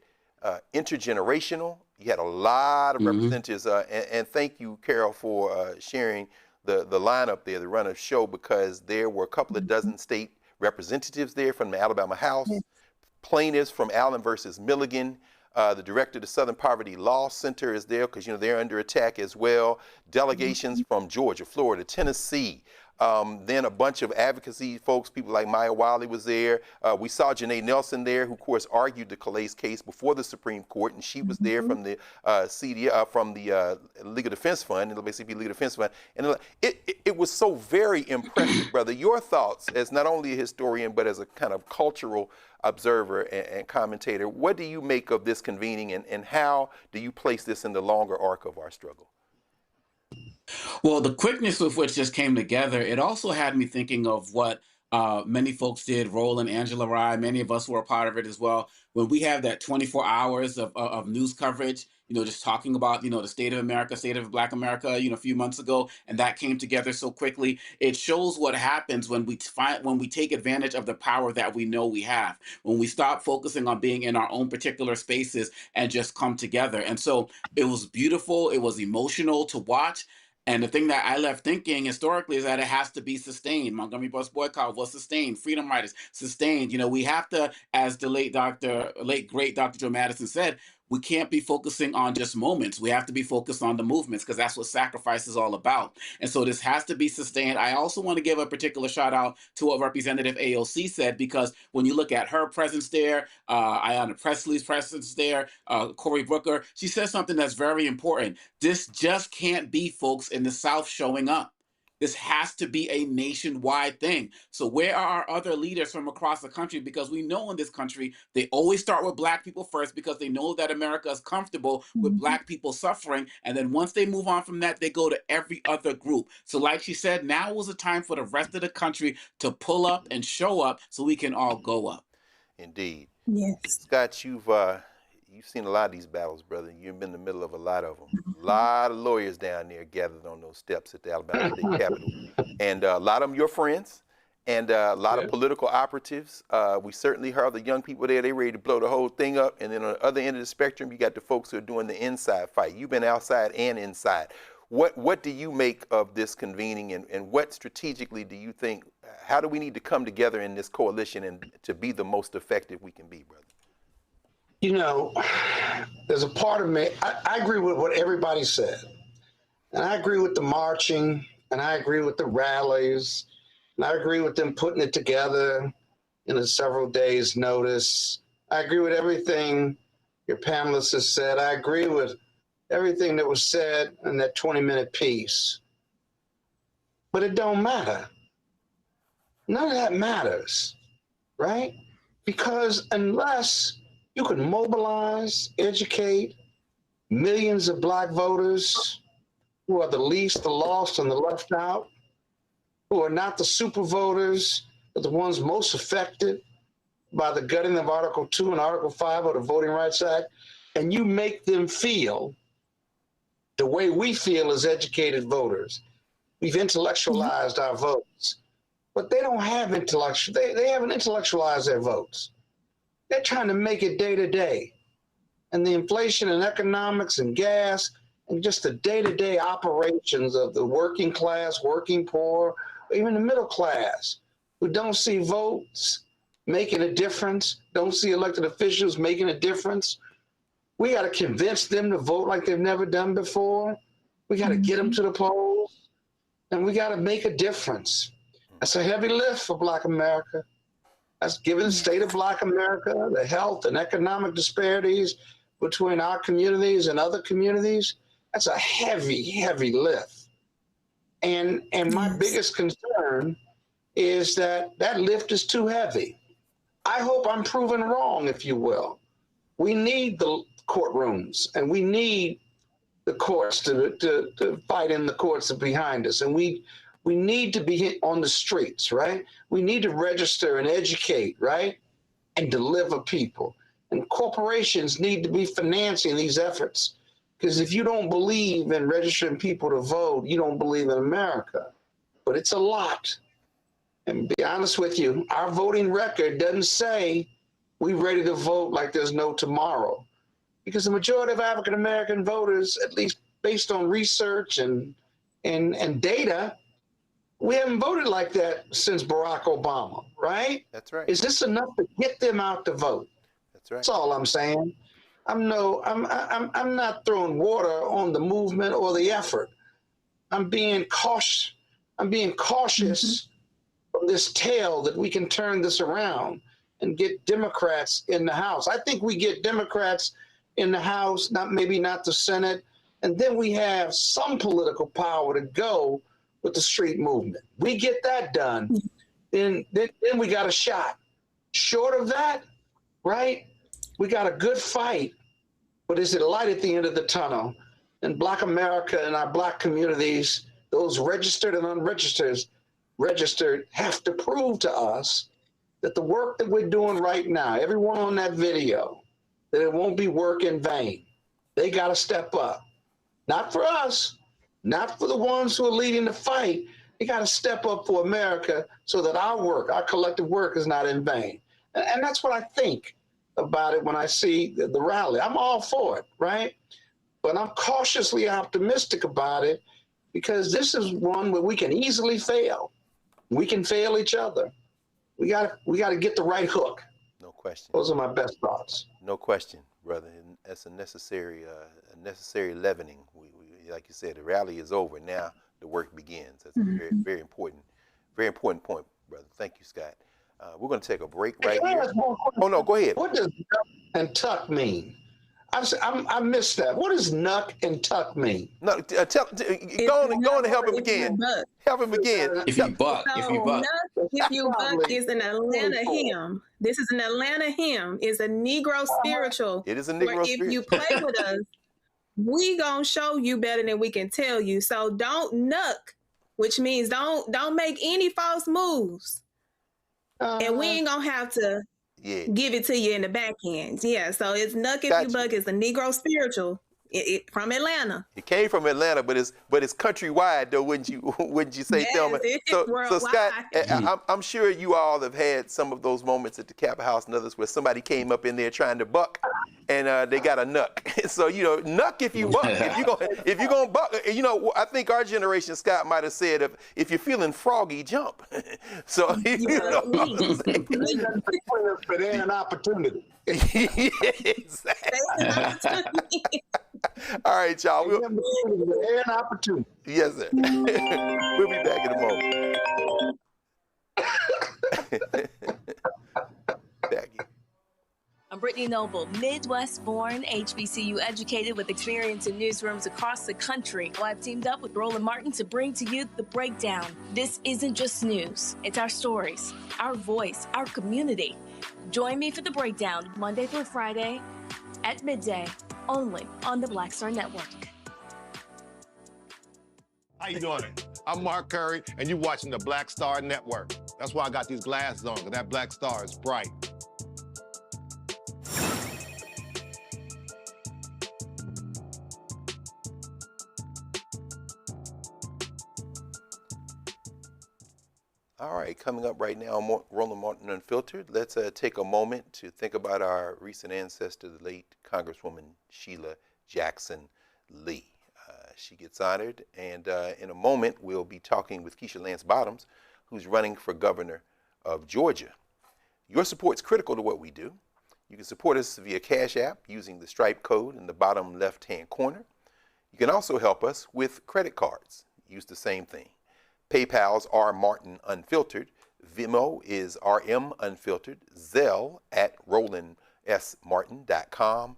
intergenerational. You had a lot of representatives, and thank you, Carol, for sharing the lineup there, the run of show, because there were a couple of dozen state representatives there from the Alabama House, plaintiffs from Allen versus Milligan. The director of the Southern Poverty Law Center is there because, you know, they're under attack as well. Delegations from Georgia, Florida, Tennessee. Then a bunch of advocacy folks, people like Maya Wiley was there. We saw Janae Nelson there, who of course argued the Calais case before the Supreme Court, and she was there from the from the Legal Defense Fund, it'll basically be Legal Defense Fund. And it was so very impressive, brother. Your thoughts as not only a historian, but as a kind of cultural observer and commentator, what do you make of this convening, and how do you place this in the longer arc of our struggle? Well, the quickness with which this came together, it also had me thinking of what many folks did, Roland, Angela Rye, many of us were a part of it as well. When we have that 24 hours of news coverage, you know, just talking about, you know, the state of America, state of Black America, you know, a few months ago, and that came together so quickly. It shows what happens when we take advantage of the power that we know we have, when we stop focusing on being in our own particular spaces and just come together. And so it was beautiful. It was emotional to watch. And the thing that I left thinking historically is that it has to be sustained. Montgomery bus boycott was sustained. Freedom riders sustained. You know, we have to, as the late great Dr. Joe Madison said, we can't be focusing on just moments. We have to be focused on the movements because that's what sacrifice is all about. And so this has to be sustained. I also want to give a particular shout out to what Representative AOC said, because when you look at her presence there, Ayanna Presley's presence there, Cory Booker, she says something that's very important. This just can't be folks in the South showing up. This has to be a nationwide thing. So where are our other leaders from across the country? Because we know in this country, they always start with Black people first because they know that America is comfortable with Black people suffering. And then once they move on from that, they go to every other group. So like she said, now was the time for the rest of the country to pull up and show up so we can all go up. Indeed. Yes. Scott, you've seen a lot of these battles, brother. You've been in the middle of a lot of them. A lot of lawyers down there gathered on those steps at the Alabama State Capitol. And a lot of them your friends, and a lot of political operatives. We certainly heard the young people there. They ready to blow the whole thing up. And then on the other end of the spectrum, you got the folks who are doing the inside fight. You've been outside and inside. What do you make of this convening, and what strategically do you think, how do we need to come together in this coalition and to be the most effective we can be, brother? You know, there's a part of me, I agree with what everybody said. And I agree with the marching, and I agree with the rallies, and I agree with them putting it together in a several days' notice. I agree with everything your panelists have said. I agree with everything that was said in that 20-minute piece. But it don't matter. None of that matters, right? Because unless you can mobilize, educate millions of Black voters who are the least, the lost, and the left out, who are not the super voters, but the ones most affected by the gutting of Article 2 and Article 5 of the Voting Rights Act, and you make them feel the way we feel as educated voters. We've intellectualized our votes, but they don't have intellectual, they haven't intellectualized their votes. They're trying to make it day to day. And the inflation and economics and gas and just the day-to-day operations of the working class, working poor, even the middle class, who don't see votes making a difference, don't see elected officials making a difference. We got to convince them to vote like they've never done before. We got to get them to the polls, and we got to make a difference. That's a heavy lift for Black America. That's given the state of Black America, the health and economic disparities between our communities and other communities. That's a heavy, heavy lift. And my biggest concern is that that lift is too heavy. I hope I'm proven wrong, if you will. We need the courtrooms, and we need the courts to fight in the courts behind us. And we need to be on the streets, right? We need to register and educate, right? And deliver people. And corporations need to be financing these efforts. Because if you don't believe in registering people to vote, you don't believe in America. But it's a lot. And to be honest with you, our voting record doesn't say we're ready to vote like there's no tomorrow. Because the majority of African-American voters, at least based on research and data, we haven't voted like that since Barack Obama, right? That's right. Is this enough to get them out to vote? That's right. That's all I'm saying. I'm not throwing water on the movement or the effort. I'm being cautious. I'm being cautious from this tale that we can turn this around and get Democrats in the House. I think we get Democrats in the House, maybe not the Senate, and then we have some political power to go with the street movement. We get that done, then we got a shot. Short of that, right, we got a good fight, but is it a light at the end of the tunnel? And Black America and our Black communities, those registered and unregistered, have to prove to us that the work that we're doing right now, everyone on that video, that it won't be work in vain. They got to step up. Not for us, not for the ones who are leading the fight. They got to step up for America so that our work, our collective work, is not in vain. And that's what I think about it when I see the rally. I'm all for it, right? But I'm cautiously optimistic about it because this is one where we can easily fail. We can fail each other. We got to get the right hook. No question. Those are my best thoughts. No question, brother. And that's a necessary leavening. We, like you said, the rally is over. Now the work begins. That's a very, very important point, brother. Thank you, Scott. We're going to take a break right here. Oh, no, go ahead. What does nuck and tuck mean? I missed that. What does nuck and tuck mean? No, go on and help him again. Help him again. If you buck. If you buck is an Atlanta hymn. This is an Atlanta hymn. It's a Negro spiritual. It is a Negro spiritual. If you play with us, we gonna show you better than we can tell you. So don't nuck, which means don't make any false moves. And we ain't gonna have to give it to you in the back end. Yeah, so it's Nuck If You Buck. It's a Negro spiritual from Atlanta. It came from Atlanta, but it's countrywide though, wouldn't you say, Yes, Thelma? it's So worldwide. Scott, I'm sure you all have had some of those moments at the Capitol House and others where somebody came up in there trying to buck, and they got a nuck. So nuck if you buck. If you gonna buck, I think our generation, Scott, might have said if you're feeling froggy, jump. So but there ain't an opportunity. Exactly. All right, y'all. An opportunity. Yes, sir. We'll be back in a moment. I'm Brittany Noble, Midwest-born, HBCU educated with experience in newsrooms across the country. Well, I've teamed up with Roland Martin to bring to you The Breakdown. This isn't just news. It's our stories, our voice, our community. Join me for The Breakdown, Monday through Friday at midday, only on the Black Star Network. How you doing? I'm Mark Curry, and you're watching the Black Star Network. That's why I got these glasses on, because that black star is bright. All right, coming up right now on Roland Martin Unfiltered, let's take a moment to think about our recent ancestor, the late Congresswoman Sheila Jackson Lee. She gets honored, and in a moment we'll be talking with Keisha Lance Bottoms, who's running for governor of Georgia. Your support's critical to what we do. You can support us via Cash App using the Stripe code in the bottom left-hand corner. You can also help us with credit cards. Use the same thing. PayPal's R Martin Unfiltered. Venmo is RM Unfiltered. Zelle at RolandSMartin.com.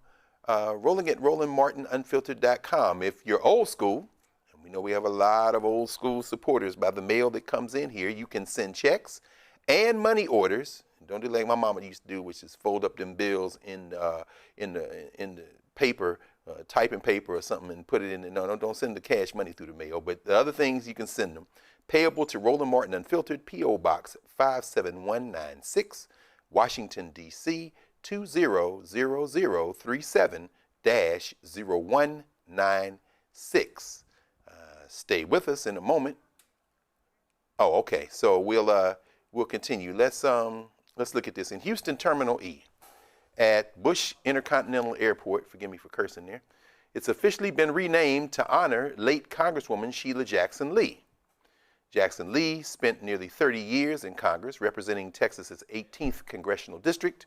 Rolling at RolandMartinUnfiltered.com. If you're old school, and we know we have a lot of old school supporters by the mail that comes in here, you can send checks and money orders. Don't do like my mama used to do, which is fold up them bills in the paper, typing paper or something, and put it in. No, don't send the cash money through the mail. But the other things you can send them. Payable to Roland Martin Unfiltered, P.O. Box 57196, Washington, D.C. 20037-0196. Stay with us in a moment. Oh, okay. So we'll continue. Let's look at this in Houston Terminal E at Bush Intercontinental Airport. Forgive me for cursing there. It's officially been renamed to honor late Congresswoman Sheila Jackson Lee. Jackson Lee spent nearly 30 years in Congress representing Texas's 18th congressional district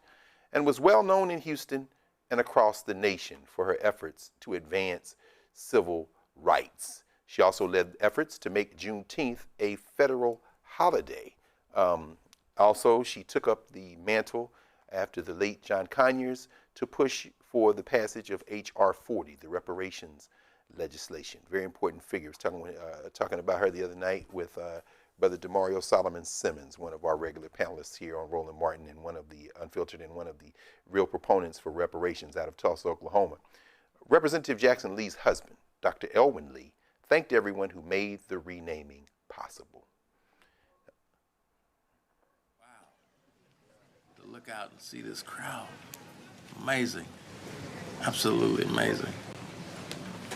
and was well known in Houston and across the nation for her efforts to advance civil rights. She also led efforts to make Juneteenth a federal holiday. Also, she took up the mantle after the late John Conyers to push for the passage of H.R. 40, the reparations legislation. Very important figure. I was talking about her the other night with Brother Demario Solomon Simmons, one of our regular panelists here on Roland Martin and one of the Unfiltered and one of the real proponents for reparations out of Tulsa, Oklahoma. Representative Jackson Lee's husband, Dr. Elwin Lee, thanked everyone who made the renaming possible. Wow. To look out and see this crowd. Amazing. Absolutely amazing.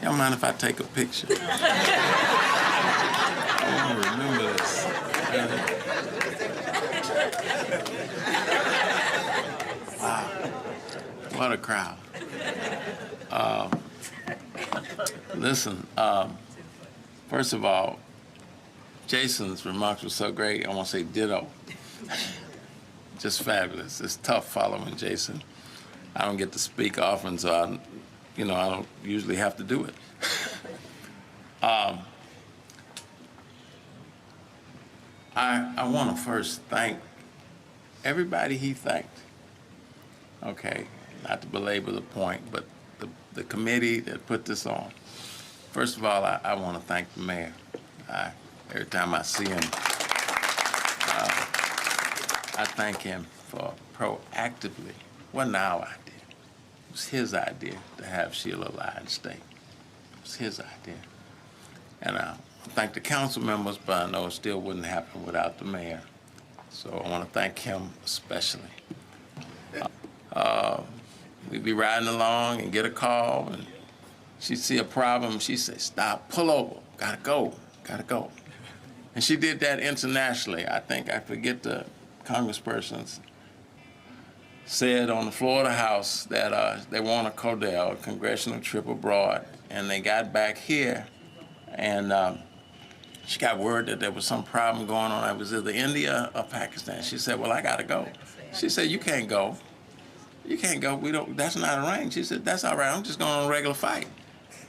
Y'all mind if I take a picture? I want to remember this. Wow. What a crowd. Listen, first of all, Jason's remarks were so great, I want to say ditto. Just fabulous. It's tough following Jason. I don't get to speak often, so I don't usually have to do it. I want to first thank everybody he thanked. Okay, not to belabor the point, but the committee that put this on. First of all, I want to thank the mayor. Every time I see him, I thank him for proactively, wasn't our idea. It was his idea to have Sheila lie and stay. It was his idea. And I thank the council members, but I know it still wouldn't happen without the mayor. So I want to thank him especially. We'd be riding along and get a call, and she'd see a problem. She'd say, "Stop, pull over, gotta go, gotta go." And she did that internationally. I think, I forget the congressperson's said on the floor of the House that they were on a CODEL, a congressional trip abroad, and they got back here, and she got word that there was some problem going on. It was either India or Pakistan. She said, "Well, I gotta go." She said, "You can't go. You can't go. That's not arranged." She said, "That's all right. I'm just going on a regular flight."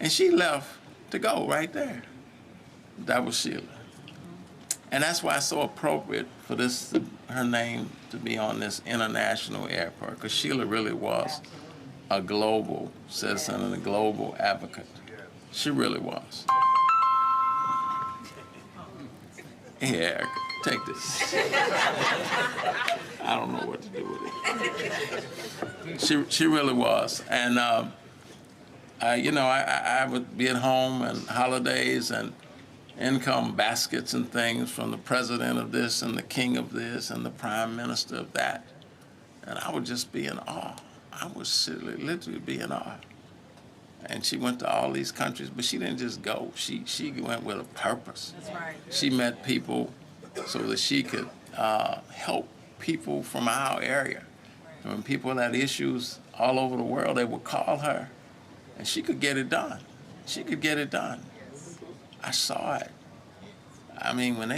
And she left to go right there. That was Sheila. And that's why it's so appropriate for her name to be on this international airport, because Sheila really was a global citizen and a global advocate. She really was. Here, take this. I don't know what to do with it. She really was. And, you know, I would be at home and holidays and income baskets and things from the president of this and the king of this and the prime minister of that. And I would just be in awe. I would literally be in awe. And she went to all these countries, but she didn't just go. She went with a purpose. That's right. She met people so that she could help people from our area. And when people had issues all over the world, they would call her, and she could get it done. She could get it done. I saw it. I mean, when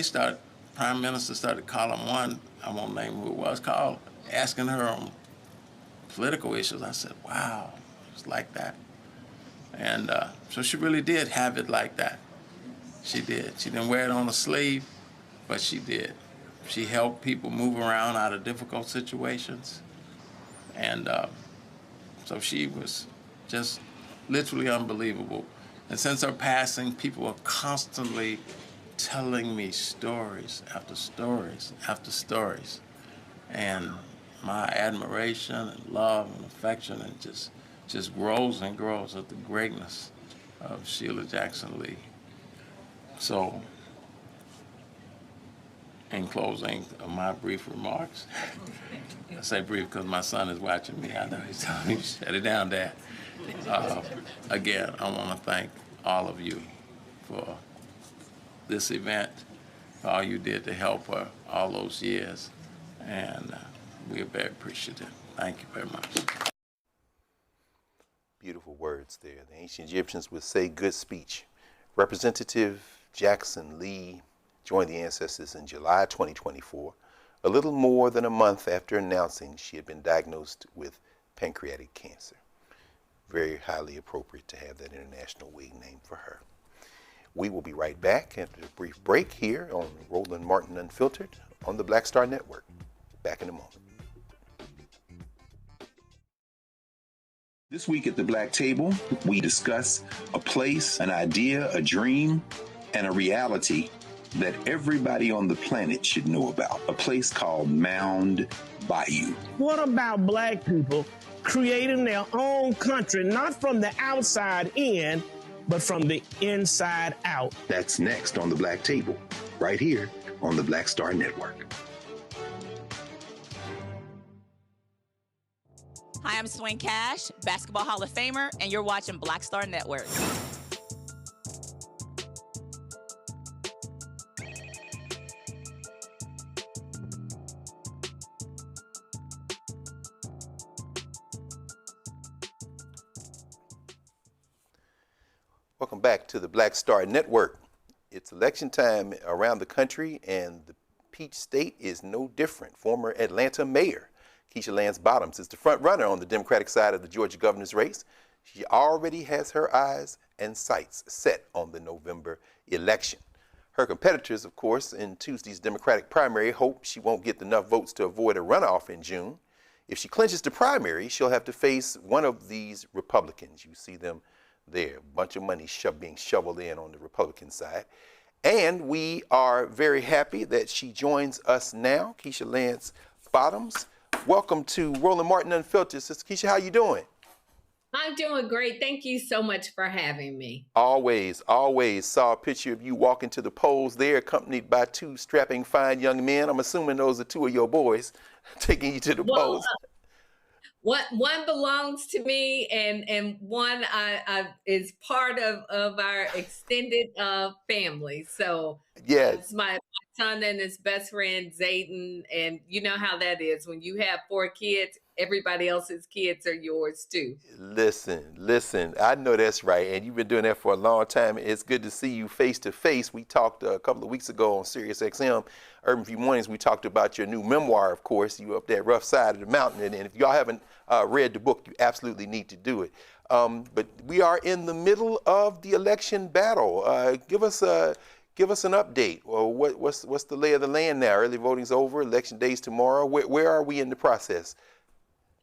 Prime Minister started calling one, I won't name who it was, asking her on political issues, I said, wow, it's like that. And so she really did have it like that. She did. She didn't wear it on her sleeve, but she did. She helped people move around out of difficult situations. And so she was just literally unbelievable. And since her passing, people are constantly telling me stories after stories after stories. And my admiration and love and affection and just grows and grows at the greatness of Sheila Jackson Lee. So, in closing of my brief remarks, I say brief because my son is watching me. I know he's telling me, shut it down, Dad. Again, I want to thank all of you for this event, for all you did to help her all those years, and we are very appreciative. Thank you very much. Beautiful words there. The ancient Egyptians would say good speech. Representative Jackson Lee joined the ancestors in July 2024, a little more than a month after announcing she had been diagnosed with pancreatic cancer. Very highly appropriate to have that international week named for her. We will be right back after a brief break here on Roland Martin Unfiltered on the Black Star Network. Back in a moment. This week at the Black Table, we discuss a place, an idea, a dream, and a reality that everybody on the planet should know about. A place called Mound Bayou. What about black people creating their own country, not from the outside in, but from the inside out? That's next on the Black Table, right here on the Black Star Network. Hi, I'm Swing Cash, Basketball Hall of Famer, and you're watching Black Star Network. Welcome back to the Black Star Network. It's election time around the country, and the Peach State is no different. Former Atlanta Mayor Keisha Lance Bottoms is the front runner on the Democratic side of the Georgia governor's race. She already has her eyes and sights set on the November election. Her competitors, of course, in Tuesday's Democratic primary hope she won't get enough votes to avoid a runoff in June. If she clinches the primary, she'll have to face one of these Republicans. You see them there, a bunch of money being shoveled in on the Republican side. And we are very happy that she joins us now, Keisha Lance Bottoms. Welcome to Roland Martin Unfiltered. Sister Keisha, how you doing? I'm doing great. Thank you so much for having me. Always, always. Saw a picture of you walking to the polls there, accompanied by two strapping, fine young men. I'm assuming those are two of your boys taking you to the polls. One belongs to me, and one I is part of our extended family. So it's Yes. my son and his best friend Zayden, and you know how that is when you have 4 kids. Everybody else's kids are yours too. Listen, I know that's right, and you've been doing that for a long time. It's good to see you face to face. We talked a couple of weeks ago on Sirius XM, Urban View Mornings. We talked about your new memoir, of course. You up that rough side of the mountain, and if y'all haven't read the book, you absolutely need to do it. But we are in the middle of the election battle. Give us an update. Well, what's the lay of the land now? Early voting's over. Election day's tomorrow. Where are we in the process?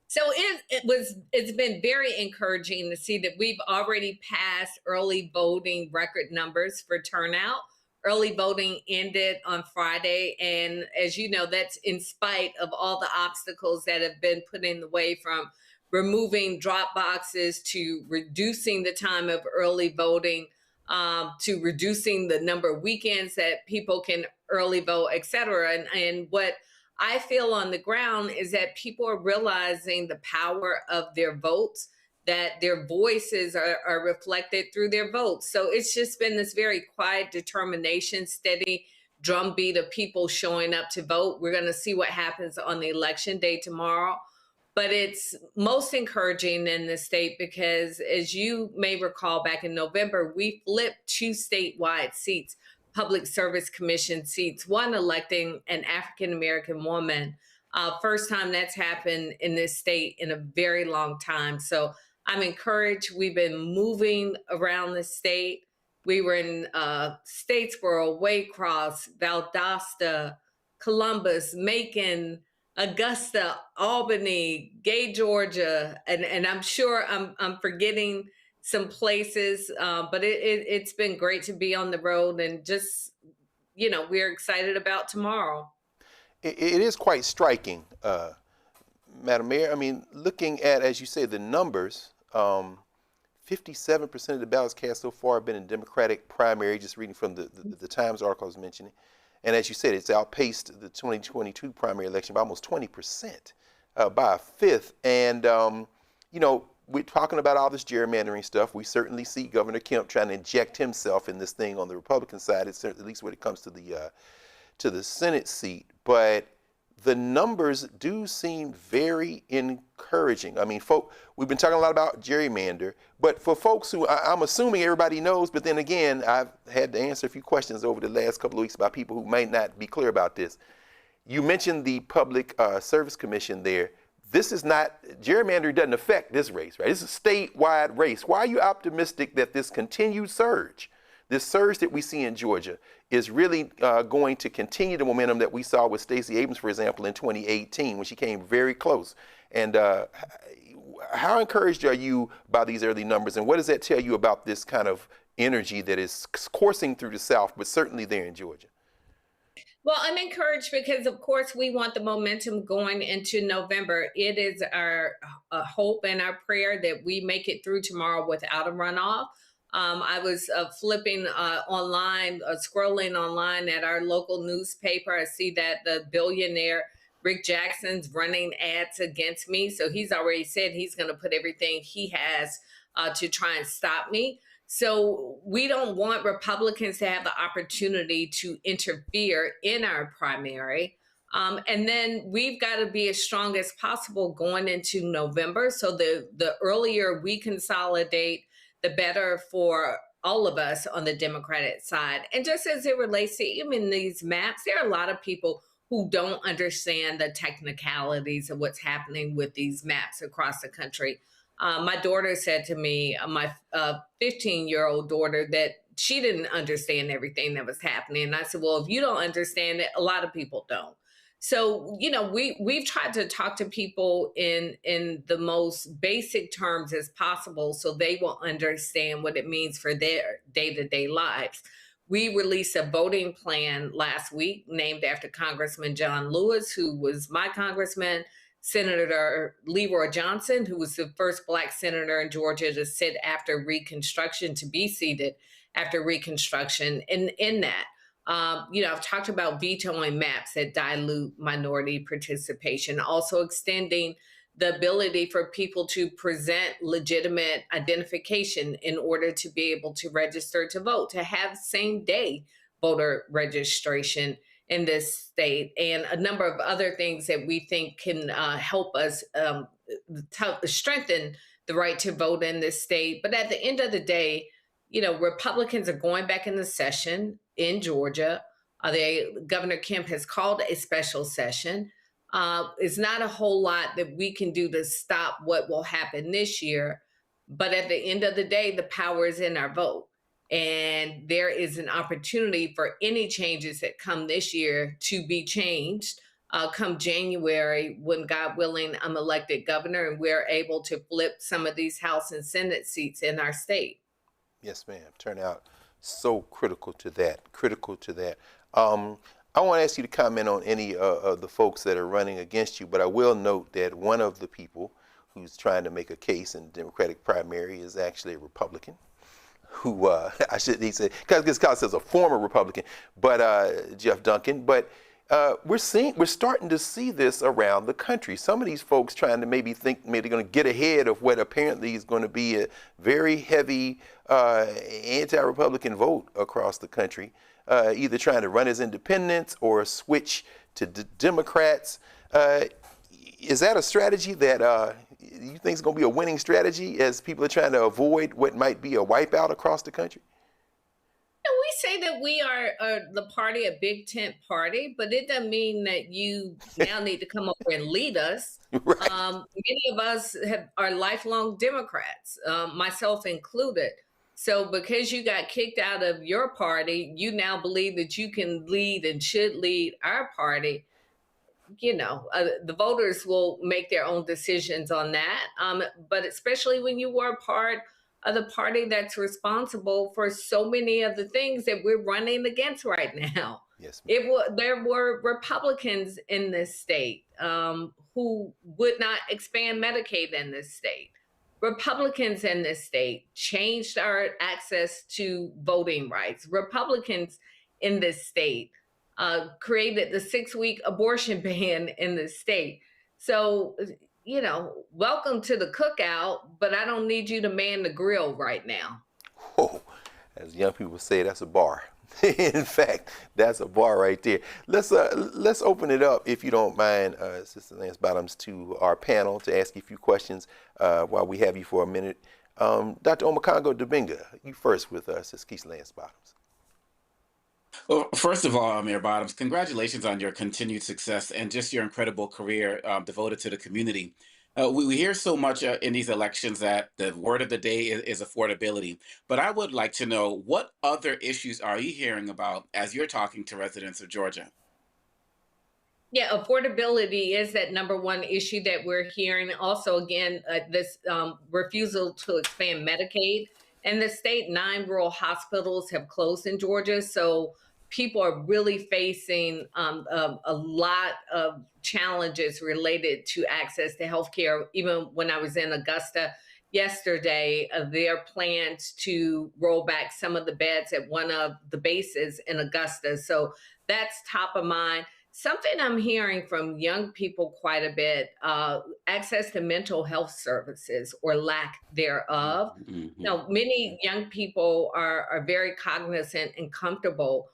So it's been very encouraging to see that we've already passed early voting record numbers for turnout. Early voting ended on Friday, and as you know, that's in spite of all the obstacles that have been put in the way, from removing drop boxes to reducing the time of early voting, to reducing the number of weekends that people can early vote, et cetera. And what I feel on the ground is that people are realizing the power of their votes, that their voices are reflected through their votes. So it's just been this very quiet determination, steady drumbeat of people showing up to vote. We're going to see what happens on the election day tomorrow. But it's most encouraging in the state because, as you may recall, back in November, we flipped 2 statewide seats, Public Service Commission seats, one electing an African-American woman. First time that's happened in this state in a very long time. So I'm encouraged. We've been moving around the state. We were in Statesboro, Waycross, Valdosta, Columbus, Macon, Augusta, Albany, Gay, Georgia, and I'm sure I'm forgetting some places, but it's been great to be on the road, and just, we're excited about tomorrow. It is quite striking, Madam Mayor. I mean, looking at, as you say, the numbers, 57% of the ballots cast so far have been in Democratic primary, just reading from the Times article I was mentioning. And as you said, it's outpaced the 2022 primary election by almost 20%, by a fifth. And, we're talking about all this gerrymandering stuff. We certainly see Governor Kemp trying to inject himself in this thing on the Republican side, at least when it comes to the Senate seat. But the numbers do seem very encouraging. I mean, we've been talking a lot about gerrymander, but for folks who I'm assuming everybody knows, but then again, I've had to answer a few questions over the last couple of weeks by people who might not be clear about this. You mentioned the Public Service Commission there. This is not, gerrymander doesn't affect this race, right? This is a statewide race. Why are you optimistic that this continued surge, this surge that we see in Georgia, is really going to continue the momentum that we saw with Stacey Abrams, for example, in 2018, when she came very close? And how encouraged are you by these early numbers, and what does that tell you about this kind of energy that is coursing through the South, but certainly there in Georgia? Well, I'm encouraged because, of course, we want the momentum going into November. It is our hope and our prayer that we make it through tomorrow without a runoff. I was flipping online, scrolling online at our local newspaper. I see that the billionaire Rick Jackson's running ads against me. So he's already said he's going to put everything he has to try and stop me. So we don't want Republicans to have the opportunity to interfere in our primary. And then we've got to be as strong as possible going into November. So the earlier we consolidate, the better for all of us on the Democratic side. And just as it relates to even these maps, there are a lot of people who don't understand the technicalities of what's happening with these maps across the country. My daughter said to me, my 15-year-old daughter, that she didn't understand everything that was happening. And I said, well, if you don't understand it, a lot of people don't. So, we've tried to talk to people in the most basic terms as possible so they will understand what it means for their day-to-day lives. We released a voting plan last week named after Congressman John Lewis, who was my congressman, Senator Leroy Johnson, who was the first Black senator in Georgia to sit after Reconstruction, to be seated after Reconstruction. In that, I've talked about vetoing maps that dilute minority participation, also extending the ability for people to present legitimate identification in order to be able to register to vote, to have same day voter registration in this state, and a number of other things that we think can help us strengthen the right to vote in this state. But at the end of the day, Republicans are going back into session in Georgia. Governor Kemp has called a special session. It's not a whole lot that we can do to stop what will happen this year. But at the end of the day, the power is in our vote. And there is an opportunity for any changes that come this year to be changed come January, when, God willing, I'm elected governor and we're able to flip some of these House and Senate seats in our state. Yes, ma'am. Turnout so critical to that. I want to ask you to comment on any of the folks that are running against you, but I will note that one of the people who's trying to make a case in the Democratic primary is actually a Republican, who he said, because as a former Republican, but Jeff Duncan. But we're starting to see this around the country. Some of these folks trying to maybe think maybe they're going to get ahead of what apparently is going to be a very heavy anti-Republican vote across the country, either trying to run as independents or switch to Democrats. Is that a strategy that you think is going to be a winning strategy as people are trying to avoid what might be a wipeout across the country? We say that we are the party, a big tent party, but it doesn't mean that you now need to come over and lead us. Right. Many of us are lifelong Democrats, myself included. So because you got kicked out of your party, you now believe that you can lead and should lead our party. The voters will make their own decisions on that. But especially when you were part of the party that's responsible for so many of the things that we're running against right now. Yes, there were Republicans in this state who would not expand Medicaid in this state. Republicans in this state changed our access to voting rights. Republicans in this state created the 6-week abortion ban in this state. So, welcome to the cookout, but I don't need you to man the grill right now. Oh, as young people say, that's a bar. In fact, that's a bar right there. Let's open it up, if you don't mind, Sister Lance Bottoms, to our panel to ask you a few questions while we have you for a minute. Dr. Omekongo Dibinga, you first with us, Sister Keisha Lance Bottoms. Well, first of all, Mayor Bottoms, congratulations on your continued success and just your incredible career devoted to the community. We hear so much in these elections that the word of the day is affordability. But I would like to know, what other issues are you hearing about as you're talking to residents of Georgia? Yeah, affordability is that number one issue that we're hearing. Also, again, this refusal to expand Medicaid. In the state, 9 rural hospitals have closed in Georgia. So people are really facing a lot of challenges related to access to healthcare. Even when I was in Augusta yesterday, there are plans to roll back some of the beds at one of the bases in Augusta. So that's top of mind. Something I'm hearing from young people quite a bit, access to mental health services or lack thereof. Mm-hmm. Many young people are very cognizant and comfortable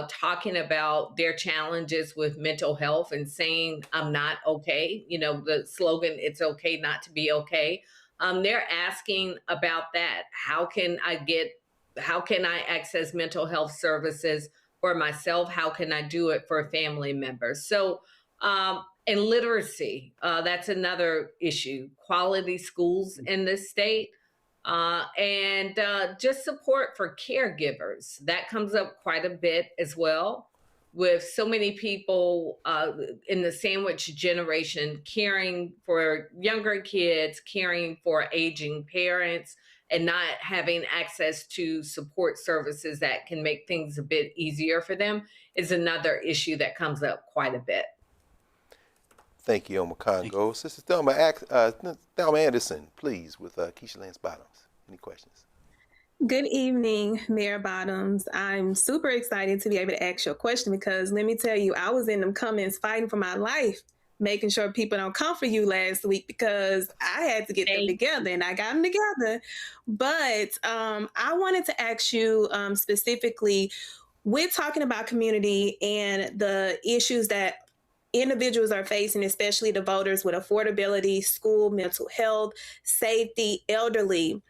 talking about their challenges with mental health and saying, I'm not okay. The slogan, it's okay not to be okay. They're asking about that. How can I access mental health services for myself? How can I do it for family members? So, and literacy, that's another issue. Quality schools in this state. And just support for caregivers. That comes up quite a bit as well, with so many people in the sandwich generation caring for younger kids, caring for aging parents, and not having access to support services that can make things a bit easier for them is another issue that comes up quite a bit. Thank you, Omekongo. Sister Thelma Anderson, please, with Keisha Lance Bottoms. Any questions? Good evening, Mayor Bottoms. I'm super excited to be able to ask you a question because let me tell you, I was in them comments fighting for my life making sure people don't come for you last week because I had to get them together and I got them together. But I wanted to ask you specifically, we're talking about community and the issues that individuals are facing, especially the voters, with affordability, school, mental health, safety, elderly.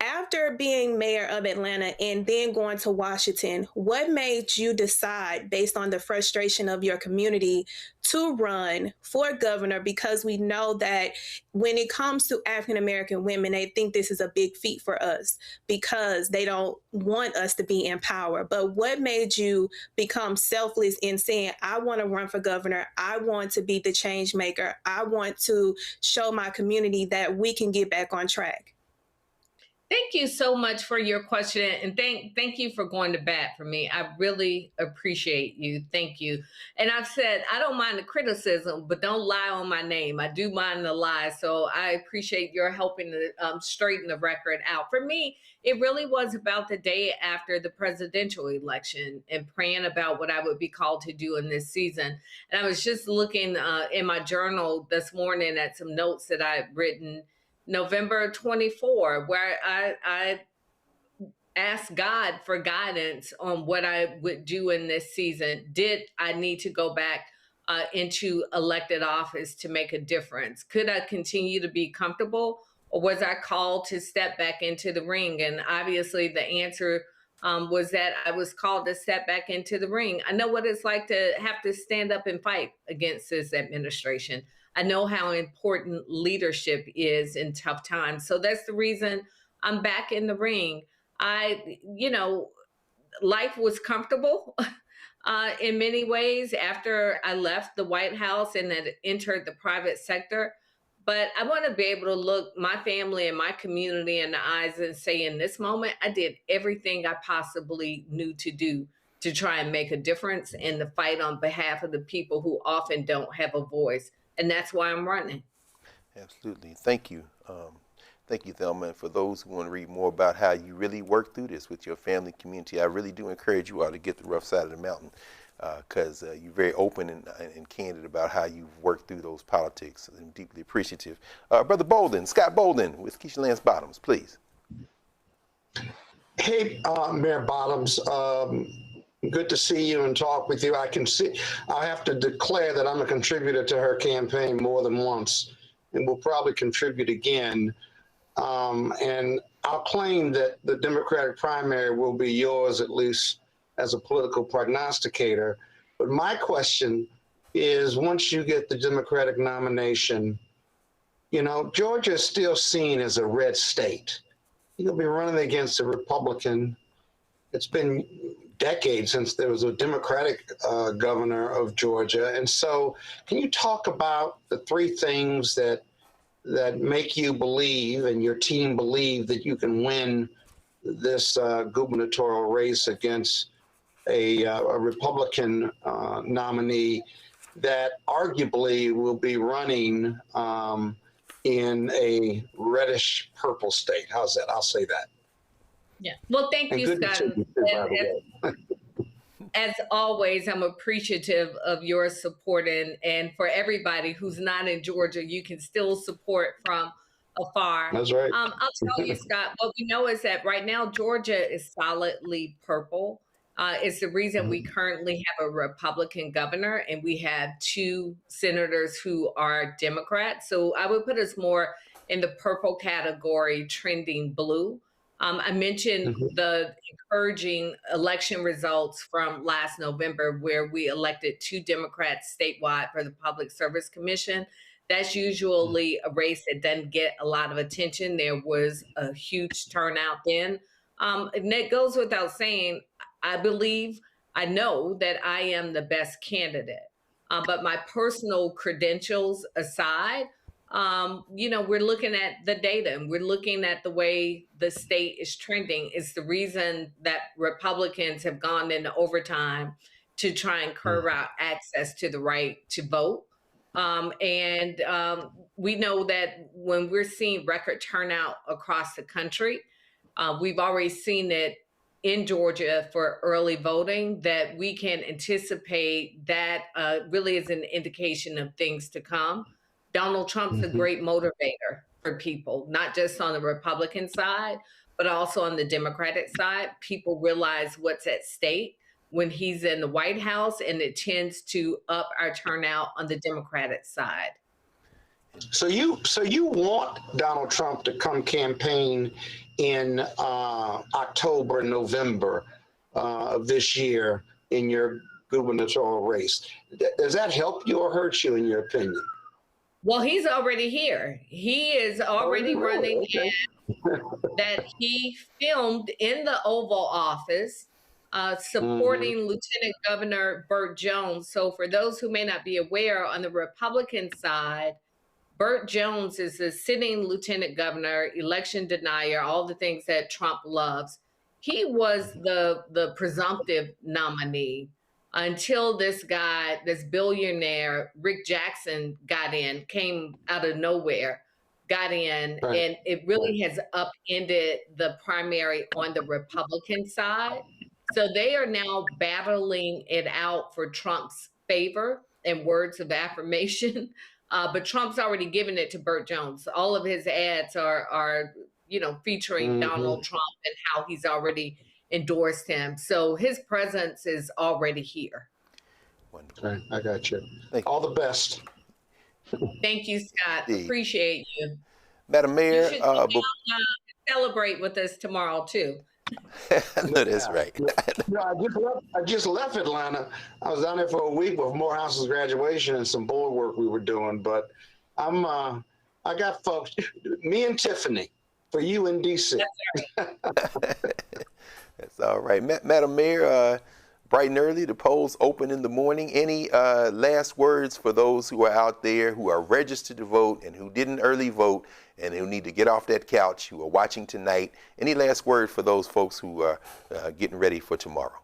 After being mayor of Atlanta and then going to Washington, what made you decide, based on the frustration of your community, to run for governor? Because we know that when it comes to African-American women, they think this is a big feat for us because they don't want us to be in power. But what made you become selfless in saying, I want to run for governor, I want to be the change maker, I want to show my community that we can get back on track? Thank you so much for your question, and thank you for going to bat for me. I really appreciate you. Thank you. And I've said I don't mind the criticism, but don't lie on my name. I do mind the lie, so I appreciate your helping to straighten the record out. For me, it really was about the day after the presidential election and praying about what I would be called to do in this season. And I was just looking in my journal this morning at some notes that I had written November 24, where I asked God for guidance on what I would do in this season. Did I need to go back into elected office to make a difference? Could I continue to be comfortable, or was I called to step back into the ring? And obviously the answer was that I was called to step back into the ring. I know what it's like to have to stand up and fight against this administration. I know how important leadership is in tough times. So that's the reason I'm back in the ring. Life was comfortable in many ways after I left the White House and had entered the private sector. But I want to be able to look my family and my community in the eyes and say, in this moment, I did everything I possibly knew to do to try and make a difference in the fight on behalf of the people who often don't have a voice. And that's why I'm running. Absolutely. Thank you. Thank you, Thelma. And for those who want to read more about how you really work through this with your family community, I really do encourage you all to get the rough side of the mountain because you're very open and candid about how you've worked through those politics. I'm deeply appreciative. Brother Bolden, Scott Bolden with Keisha Lance Bottoms, please. Hey, Mayor Bottoms. Good to see you and talk with you. I have to declare that I'm a contributor to her campaign more than once, and will probably contribute again. And I'll claim that the Democratic primary will be yours, at least as a political prognosticator. But my question is, once you get the Democratic nomination, Georgia is still seen as a red state. You're going to be running against a Republican. It's been decades since there was a Democratic governor of Georgia. And so can you talk about the three things that make you believe and your team believe that you can win this gubernatorial race against a Republican nominee that arguably will be running in a reddish purple state? How's that? I'll say that. Yeah. Well, thank you, Scott. As always, I'm appreciative of your support, and for everybody who's not in Georgia, you can still support from afar. That's right. I'll tell you, Scott, what we know is that right now, Georgia is solidly purple. It's the reason we currently have a Republican governor and we have 2 senators who are Democrats. So I would put us more in the purple category, trending blue. I mentioned the encouraging election results from last November, where we elected 2 Democrats statewide for the Public Service Commission. That's usually a race that doesn't get a lot of attention. There was a huge turnout then. And it goes without saying, I know that I am the best candidate. But my personal credentials aside, we're looking at the data and we're looking at the way the state is trending. It's the reason that Republicans have gone into overtime to try and curb out access to the right to vote. We know that when we're seeing record turnout across the country, we've already seen it in Georgia for early voting, that we can anticipate that really is an indication of things to come. Donald Trump's a great motivator for people, not just on the Republican side, but also on the Democratic side. People realize what's at stake when he's in the White House, and it tends to up our turnout on the Democratic side. So you want Donald Trump to come campaign in October and November of this year in your gubernatorial race. Does that help you or hurt you, in your opinion? Well, he's already here. He is already running okay. that he filmed in the Oval Office supporting Lieutenant Governor Burt Jones. So for those who may not be aware, on the Republican side, Burt Jones is the sitting lieutenant governor, election denier, all the things that Trump loves. He was the presumptive nominee until this guy, this billionaire, Rick Jackson, came out of nowhere, got in, and it really has upended the primary on the Republican side. So they are now battling it out for Trump's favor and words of affirmation. But Trump's already given it to Burt Jones. All of his ads are featuring Donald Trump and how he's already endorsed him. So his presence is already here. Okay, I got you. All the best. Thank you, Scott. Appreciate you. Madam Mayor, you should celebrate with us tomorrow too. No, that's right. I just left Atlanta. I was down there for a week with Morehouse's graduation and some board work we were doing. But I got folks, me and Tiffany, for you in D.C. That's all right. Madam Mayor, bright and early, the polls open in the morning. Any last words for those who are out there who are registered to vote and who didn't early vote and who need to get off that couch, who are watching tonight? Any last word for those folks who are getting ready for tomorrow?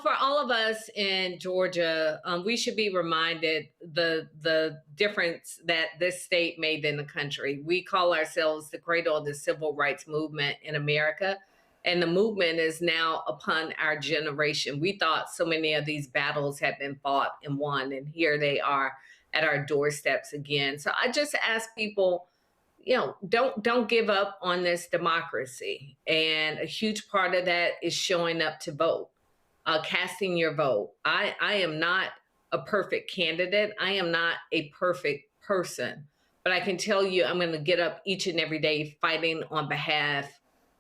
For all of us in Georgia, we should be reminded the difference that this state made in the country. We call ourselves the cradle of the civil rights movement in America, and the movement is now upon our generation. We thought so many of these battles had been fought and won, and here they are at our doorsteps again. So I just ask people, don't give up on this democracy. And a huge part of that is showing up to vote, casting your vote. I am not a perfect candidate. I am not a perfect person, but I can tell you I'm going to get up each and every day fighting on behalf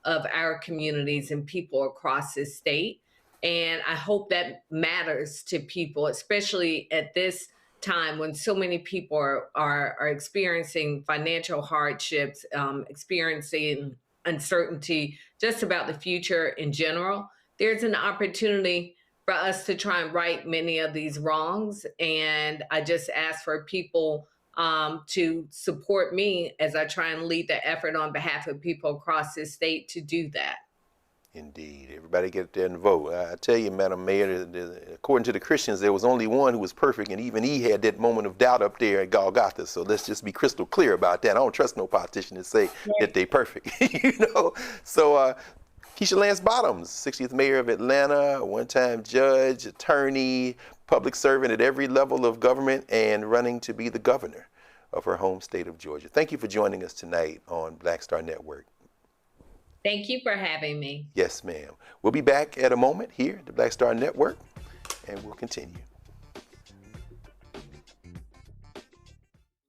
of our communities and people across this state. And I hope that matters to people, especially at this time when so many people are experiencing financial hardships, experiencing uncertainty just about the future in general. There's an opportunity for us to try and right many of these wrongs. And I just ask for people to support me as I try and lead the effort on behalf of people across this state to do that. Indeed. Everybody get there and vote. I tell you, Madam Mayor, according to the Christians, there was only one who was perfect, and even he had that moment of doubt up there at Golgotha. So let's just be crystal clear about that. I don't trust no politician to say that they're perfect. So Keisha Lance Bottoms, 60th Mayor of Atlanta, one-time judge, attorney, public servant at every level of government, and running to be the governor of her home state of Georgia. Thank you for joining us tonight on Black Star Network. Thank you for having me. Yes, ma'am. We'll be back at a moment here at the Black Star Network, and we'll continue.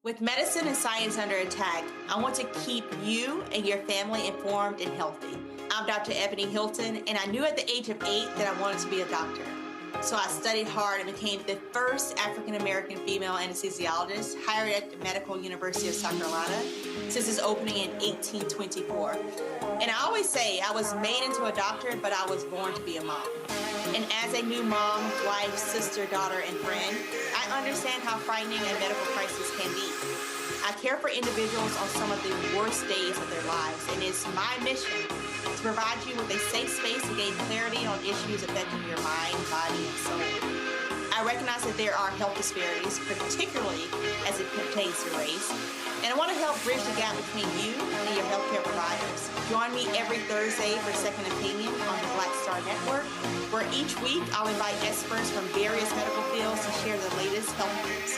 With medicine and science under attack, I want to keep you and your family informed and healthy. I'm Dr. Ebony Hilton, and I knew at the age of 8 that I wanted to be a doctor. So I studied hard and became the first African-American female anesthesiologist hired at the Medical University of South Carolina since its opening in 1824. And I always say I was made into a doctor, but I was born to be a mom. And as a new mom, wife, sister, daughter, and friend, I understand how frightening a medical crisis can be. I care for individuals on some of the worst days of their lives, and it's my mission to provide you with a safe space to gain clarity on issues affecting your mind, body, and soul. I recognize that there are health disparities, particularly as it pertains to race, and I want to help bridge the gap between you and your healthcare providers. Join me every Thursday for Second Opinion on the Black Star Network, where each week I'll invite experts from various medical fields to share the latest health news.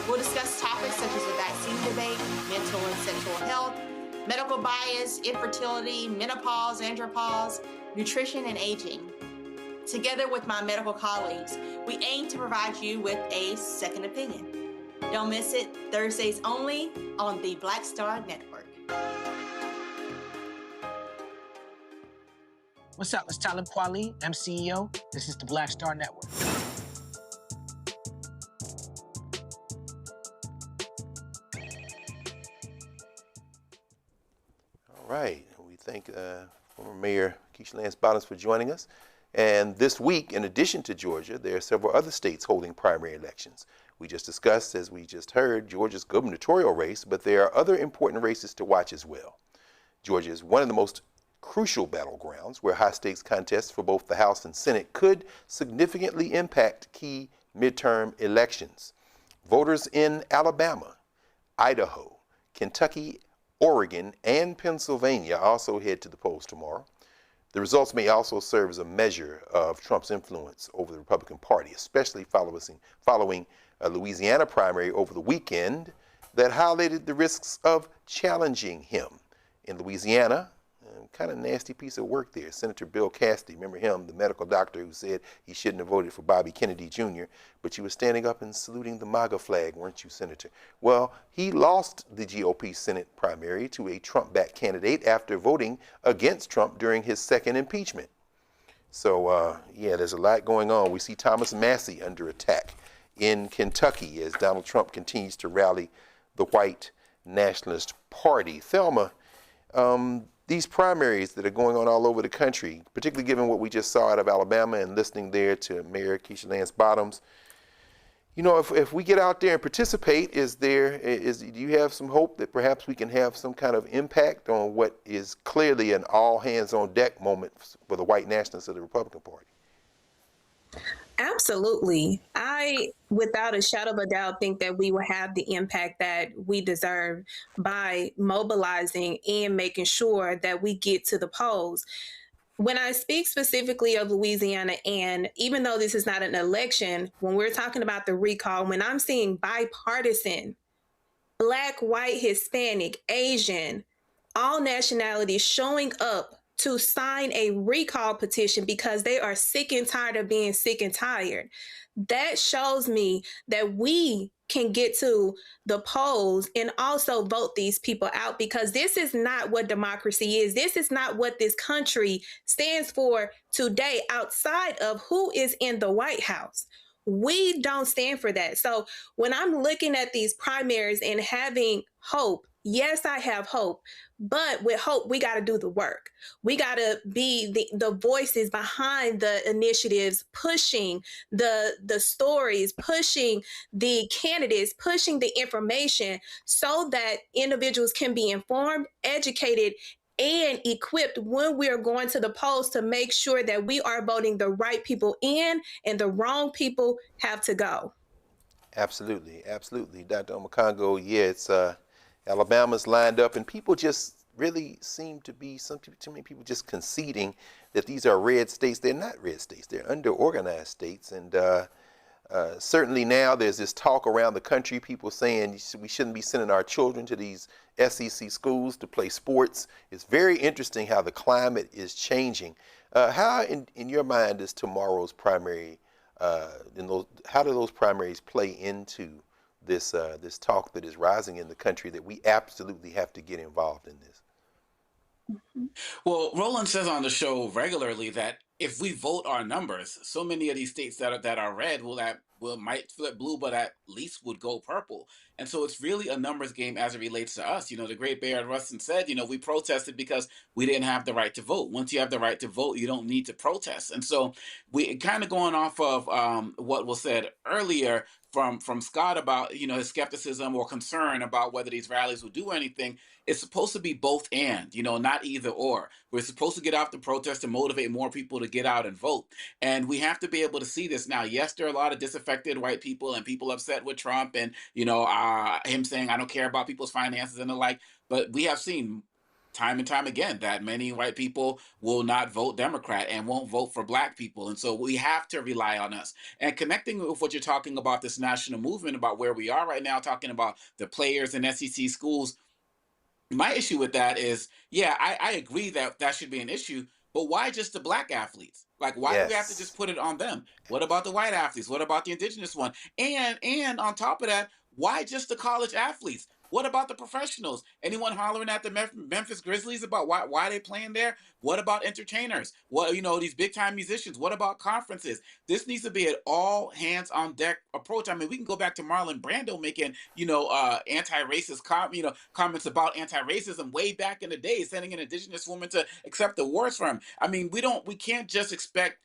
We'll discuss topics such as the vaccine debate, mental and sexual health, medical bias, infertility, menopause, andropause, nutrition, and aging. Together with my medical colleagues, we aim to provide you with a second opinion. Don't miss it, Thursdays only on the Black Star Network. What's up? It's Talib Kweli. I'm CEO. This is the Black Star Network. All right. We thank former Mayor Keisha Lance Bottoms for joining us. And this week, in addition to Georgia, there are several other states holding primary elections. We just discussed, as we just heard, Georgia's gubernatorial race, but there are other important races to watch as well. Georgia is one of the most crucial battlegrounds where high-stakes contests for both the House and Senate could significantly impact key midterm elections. Voters in Alabama, Idaho, Kentucky, Oregon, and Pennsylvania also head to the polls tomorrow. The results may also serve as a measure of Trump's influence over the Republican Party, especially following a Louisiana primary over the weekend that highlighted the risks of challenging him. In Louisiana, kind of nasty piece of work there. Senator Bill Cassidy, remember him, the medical doctor who said he shouldn't have voted for Bobby Kennedy Jr., but you were standing up and saluting the MAGA flag, weren't you, Senator? Well, he lost the GOP Senate primary to a Trump-backed candidate after voting against Trump during his second impeachment. So, yeah, there's a lot going on. We see Thomas Massey under attack in Kentucky as Donald Trump continues to rally the white nationalist party. Thelma, these primaries that are going on all over the country, particularly given what we just saw out of Alabama and listening there to Mayor Keisha Lance Bottoms, you know, if we get out there and participate, do you have some hope that perhaps we can have some kind of impact on what is clearly an all-hands-on-deck moment for the white nationalists of the Republican Party? Absolutely. I, without a shadow of a doubt, think that we will have the impact that we deserve by mobilizing and making sure that we get to the polls. When I speak specifically of Louisiana, and even though this is not an election, when we're talking about the recall, when I'm seeing bipartisan, Black, white, Hispanic, Asian, all nationalities showing up to sign a recall petition because they are sick and tired of being sick and tired. That shows me that we can get to the polls and also vote these people out, because this is not what democracy is. This is not what this country stands for today outside of who is in the White House. We don't stand for that. So when I'm looking at these primaries and having hope, yes, I have hope, but with hope, we got to do the work. We got to be the voices behind the initiatives, pushing the stories, pushing the candidates, pushing the information so that individuals can be informed, educated, and equipped when we are going to the polls to make sure that we are voting the right people in and the wrong people have to go. Absolutely, absolutely. Dr. Omekongo, yeah, it's Alabama's lined up, and people just really seem to be, too many people just conceding that these are red states. They're not red states. They're under-organized states, and certainly now there's this talk around the country, people saying we shouldn't be sending our children to these SEC schools to play sports. It's very interesting how the climate is changing. How, in your mind, is tomorrow's primary, how do those primaries play into this talk that is rising in the country that we absolutely have to get involved in this? Well, Roland says on the show regularly that if we vote our numbers, so many of these states that are red will might flip blue, but at least would go purple. And so it's really a numbers game as it relates to us. The great Bayard Rustin said, we protested because we didn't have the right to vote. Once you have the right to vote, you don't need to protest. And so we kind of going off of what was said earlier from Scott about, his skepticism or concern about whether these rallies will do anything. It's supposed to be both and, not either or. We're supposed to get out the protest to motivate more people to get out and vote. And we have to be able to see this now. Yes, there are a lot of disaffected white people and people upset with Trump and, him saying, I don't care about people's finances and the like. But we have seen time and time again that many white people will not vote Democrat and won't vote for black people. And so we have to rely on us. And connecting with what you're talking about, this national movement, about where we are right now, talking about the players in SEC schools, my issue with that is, I agree that should be an issue, but why just the black athletes? Like, why do we have to just put it on them? What about the white athletes? What about the indigenous one? And on top of that, why just the college athletes? What about the professionals? Anyone hollering at the Memphis Grizzlies about why they playing there? What about entertainers? What, these big time musicians? What about conferences? This needs to be an all hands on deck approach. I mean, we can go back to Marlon Brando making, anti-racist comments about anti-racism way back in the day, sending an indigenous woman to accept awards for him. I mean, we can't just expect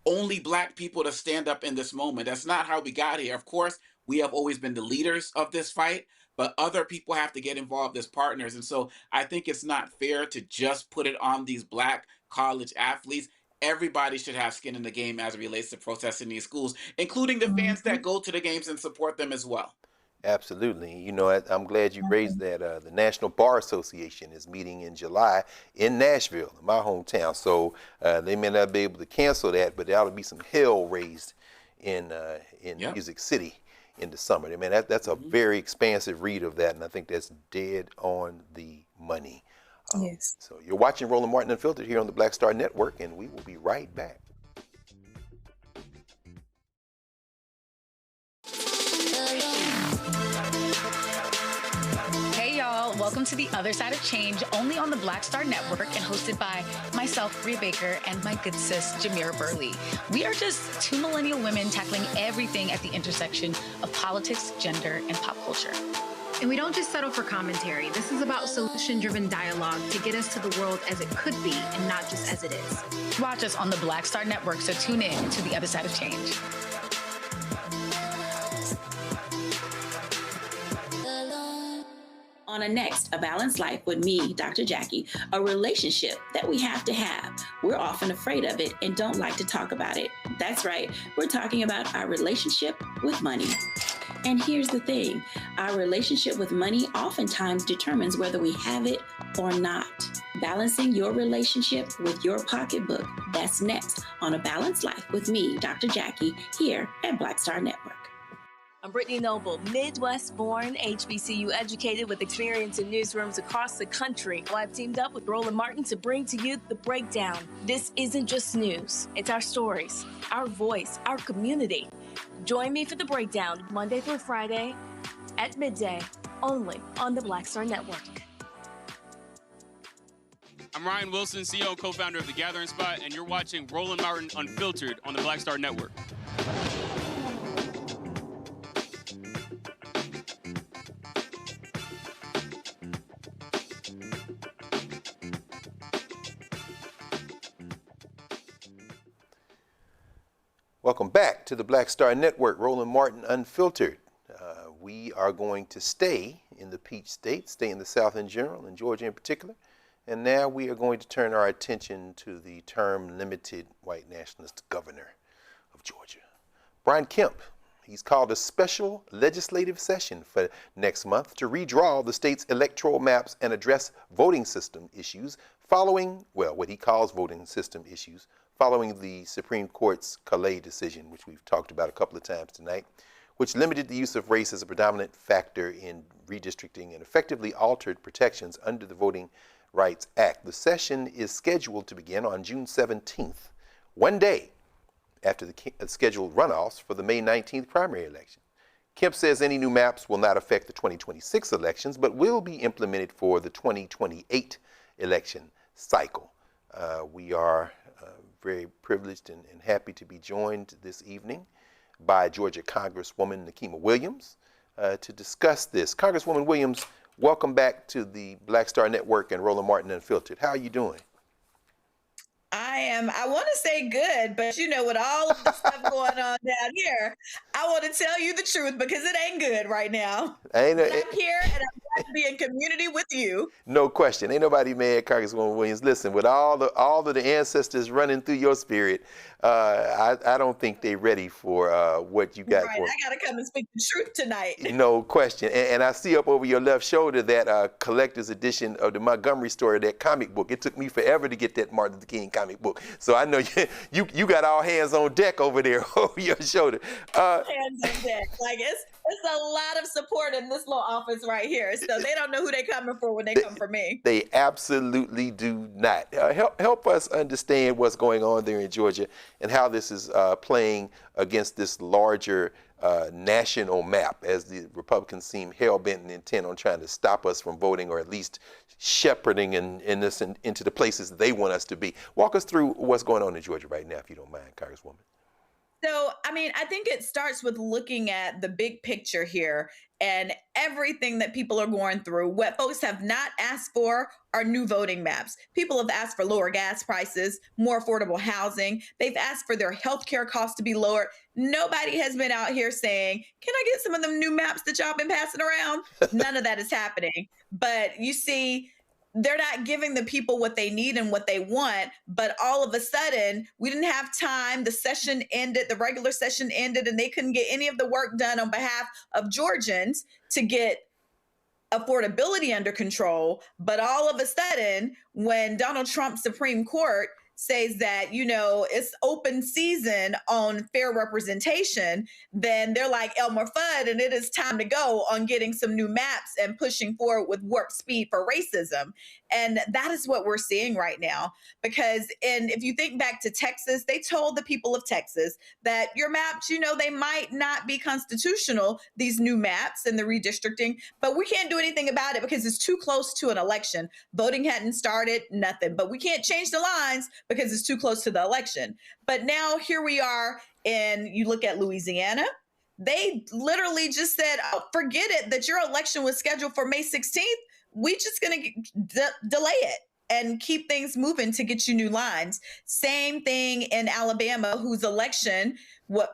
only black people to stand up in this moment. That's not how we got here. Of course, we have always been the leaders of this fight, but other people have to get involved as partners. And so I think it's not fair to just put it on these black college athletes. Everybody should have skin in the game as it relates to protesting these schools, including the fans that go to the games and support them as well. Absolutely. I'm glad you raised that. The National Bar Association is meeting in July in Nashville, my hometown. So they may not be able to cancel that, but there ought to be some hell raised in Music City in the summer. I mean, that's a very expansive read of that, and I think that's dead on the money. Yes. So you're watching Roland Martin Unfiltered here on the Black Star Network, and we will be right back. Welcome to The Other Side of Change, only on the Black Star Network and hosted by myself, Rhea Baker, and my good sis, Jamira Burley. We are just two millennial women tackling everything at the intersection of politics, gender, and pop culture. And we don't just settle for commentary. This is about solution-driven dialogue to get us to the world as it could be and not just as it is. Watch us on the Black Star Network, so tune in to The Other Side of Change. On a next, A Balanced Life with me, Dr. Jackie, a relationship that we have to have. We're often afraid of it and don't like to talk about it. That's right, we're talking about our relationship with money. And here's the thing, our relationship with money oftentimes determines whether we have it or not. Balancing your relationship with your pocketbook, that's next on A Balanced Life with me, Dr. Jackie, here at Black Star Network. I'm Brittany Noble, Midwest-born, HBCU educated with experience in newsrooms across the country. I've teamed up with Roland Martin to bring to you The Breakdown. This isn't just news. It's our stories, our voice, our community. Join me for The Breakdown, Monday through Friday at midday, only on the Black Star Network. I'm Ryan Wilson, CEO and co-founder of The Gathering Spot, and you're watching Roland Martin Unfiltered on the Black Star Network. Welcome back to the Black Star Network, Roland Martin Unfiltered. We are going to stay in the Peach State, stay in the South in general, and Georgia in particular. And now we are going to turn our attention to the term-limited white nationalist governor of Georgia, Brian Kemp. He's called a special legislative session for next month to redraw the state's electoral maps and address voting system issues following, well, what he calls voting system issues, following the Supreme Court's Calais decision, which we've talked about a couple of times tonight, which limited the use of race as a predominant factor in redistricting and effectively altered protections under the Voting Rights Act. The session is scheduled to begin on June 17th, one day after the scheduled runoffs for the May 19th primary election. Kemp says any new maps will not affect the 2026 elections, but will be implemented for the 2028 election cycle. We are very privileged and happy to be joined this evening by Georgia Congresswoman Nikema Williams to discuss this. Congresswoman Williams, welcome back to the Black Star Network and Roland Martin Unfiltered. How are you doing? I want to say good, but you know, with all of the stuff going on down here, I want to tell you the truth because it ain't good right now. I'm here and I'm glad to be in community with you. No question. Ain't nobody mad, Congresswoman Williams. Listen, with all of the ancestors running through your spirit, I don't think they're ready for what you got. Right, I got to come and speak the truth tonight. No question. And I see up over your left shoulder that collector's edition of the Montgomery story, that comic book. It took me forever to get that Martin Luther King comic book. So I know you got all hands on deck over there over your shoulder. Hands on deck. Like it's a lot of support in this little office right here. So they don't know who they're coming for when they come for me. They absolutely do not. Help us understand what's going on there in Georgia and how this is playing against this larger national map, as the Republicans seem hell-bent and intent on trying to stop us from voting, or at least shepherding in this into the places they want us to be. Walk us through what's going on in Georgia right now, if you don't mind, Congresswoman. So, I mean, I think it starts with looking at the big picture here and everything that people are going through. What folks have not asked for are new voting maps. People have asked for lower gas prices, more affordable housing. They've asked for their healthcare costs to be lowered. Nobody has been out here saying, can I get some of them new maps that y'all been passing around? None of that is happening. But you see, they're not giving the people what they need and what they want, but all of a sudden we didn't have time. The session ended, the regular session ended, and they couldn't get any of the work done on behalf of Georgians to get affordability under control. But all of a sudden, when Donald Trump's Supreme Court says that, you know, it's open season on fair representation, then they're like Elmer Fudd, and it is time to go on getting some new maps and pushing forward with warp speed for racism. And that is what we're seeing right now. Because, and if you think back to Texas, they told the people of Texas that your maps, you know, they might not be constitutional, these new maps and the redistricting, but we can't do anything about it because it's too close to an election. Voting hadn't started, nothing, but we can't change the lines because it's too close to the election. But now here we are, and you look at Louisiana, they literally just said, oh, forget it, that your election was scheduled for May 16th. We just going to delay it and keep things moving to get you new lines. Same thing in Alabama, whose election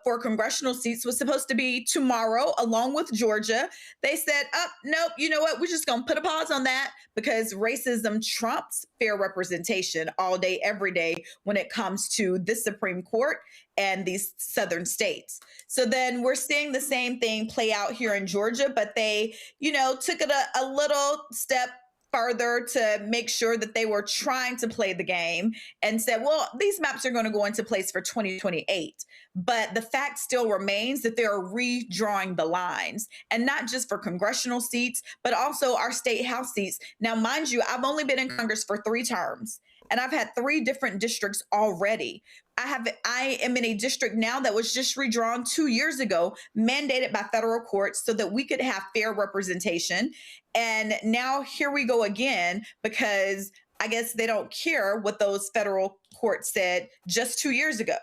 for congressional seats was supposed to be tomorrow, along with Georgia. They said, oh, nope, you know what? We're just going to put a pause on that because racism trumps fair representation all day, every day when it comes to the Supreme Court and these southern states. So then we're seeing the same thing play out here in Georgia, but they, you know, took it a little step further to make sure that they were trying to play the game and said, well, these maps are going to go into place for 2028. But the fact still remains that they're redrawing the lines, and not just for congressional seats, but also our state house seats. Now, mind you, I've only been in Congress for 3 terms, and I've had 3 different districts already. I am in a district now that was just redrawn 2 years ago, mandated by federal courts so that we could have fair representation. And now here we go again, because I guess they don't care what those federal courts said just 2 years ago.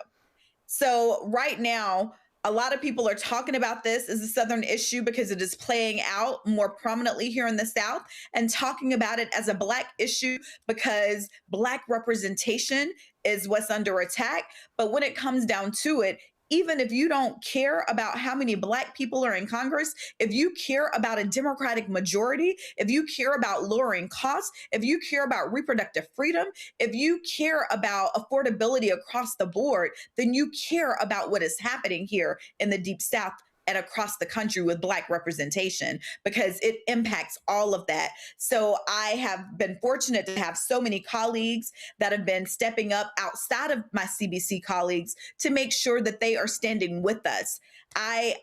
So right now, a lot of people are talking about this as a Southern issue because it is playing out more prominently here in the South, and talking about it as a Black issue because Black representation is what's under attack. But when it comes down to it, even if you don't care about how many Black people are in Congress, if you care about a Democratic majority, if you care about lowering costs, if you care about reproductive freedom, if you care about affordability across the board, then you care about what is happening here in the Deep South and across the country with Black representation, because it impacts all of that. So I have been fortunate to have so many colleagues that have been stepping up outside of my CBC colleagues to make sure that they are standing with us. I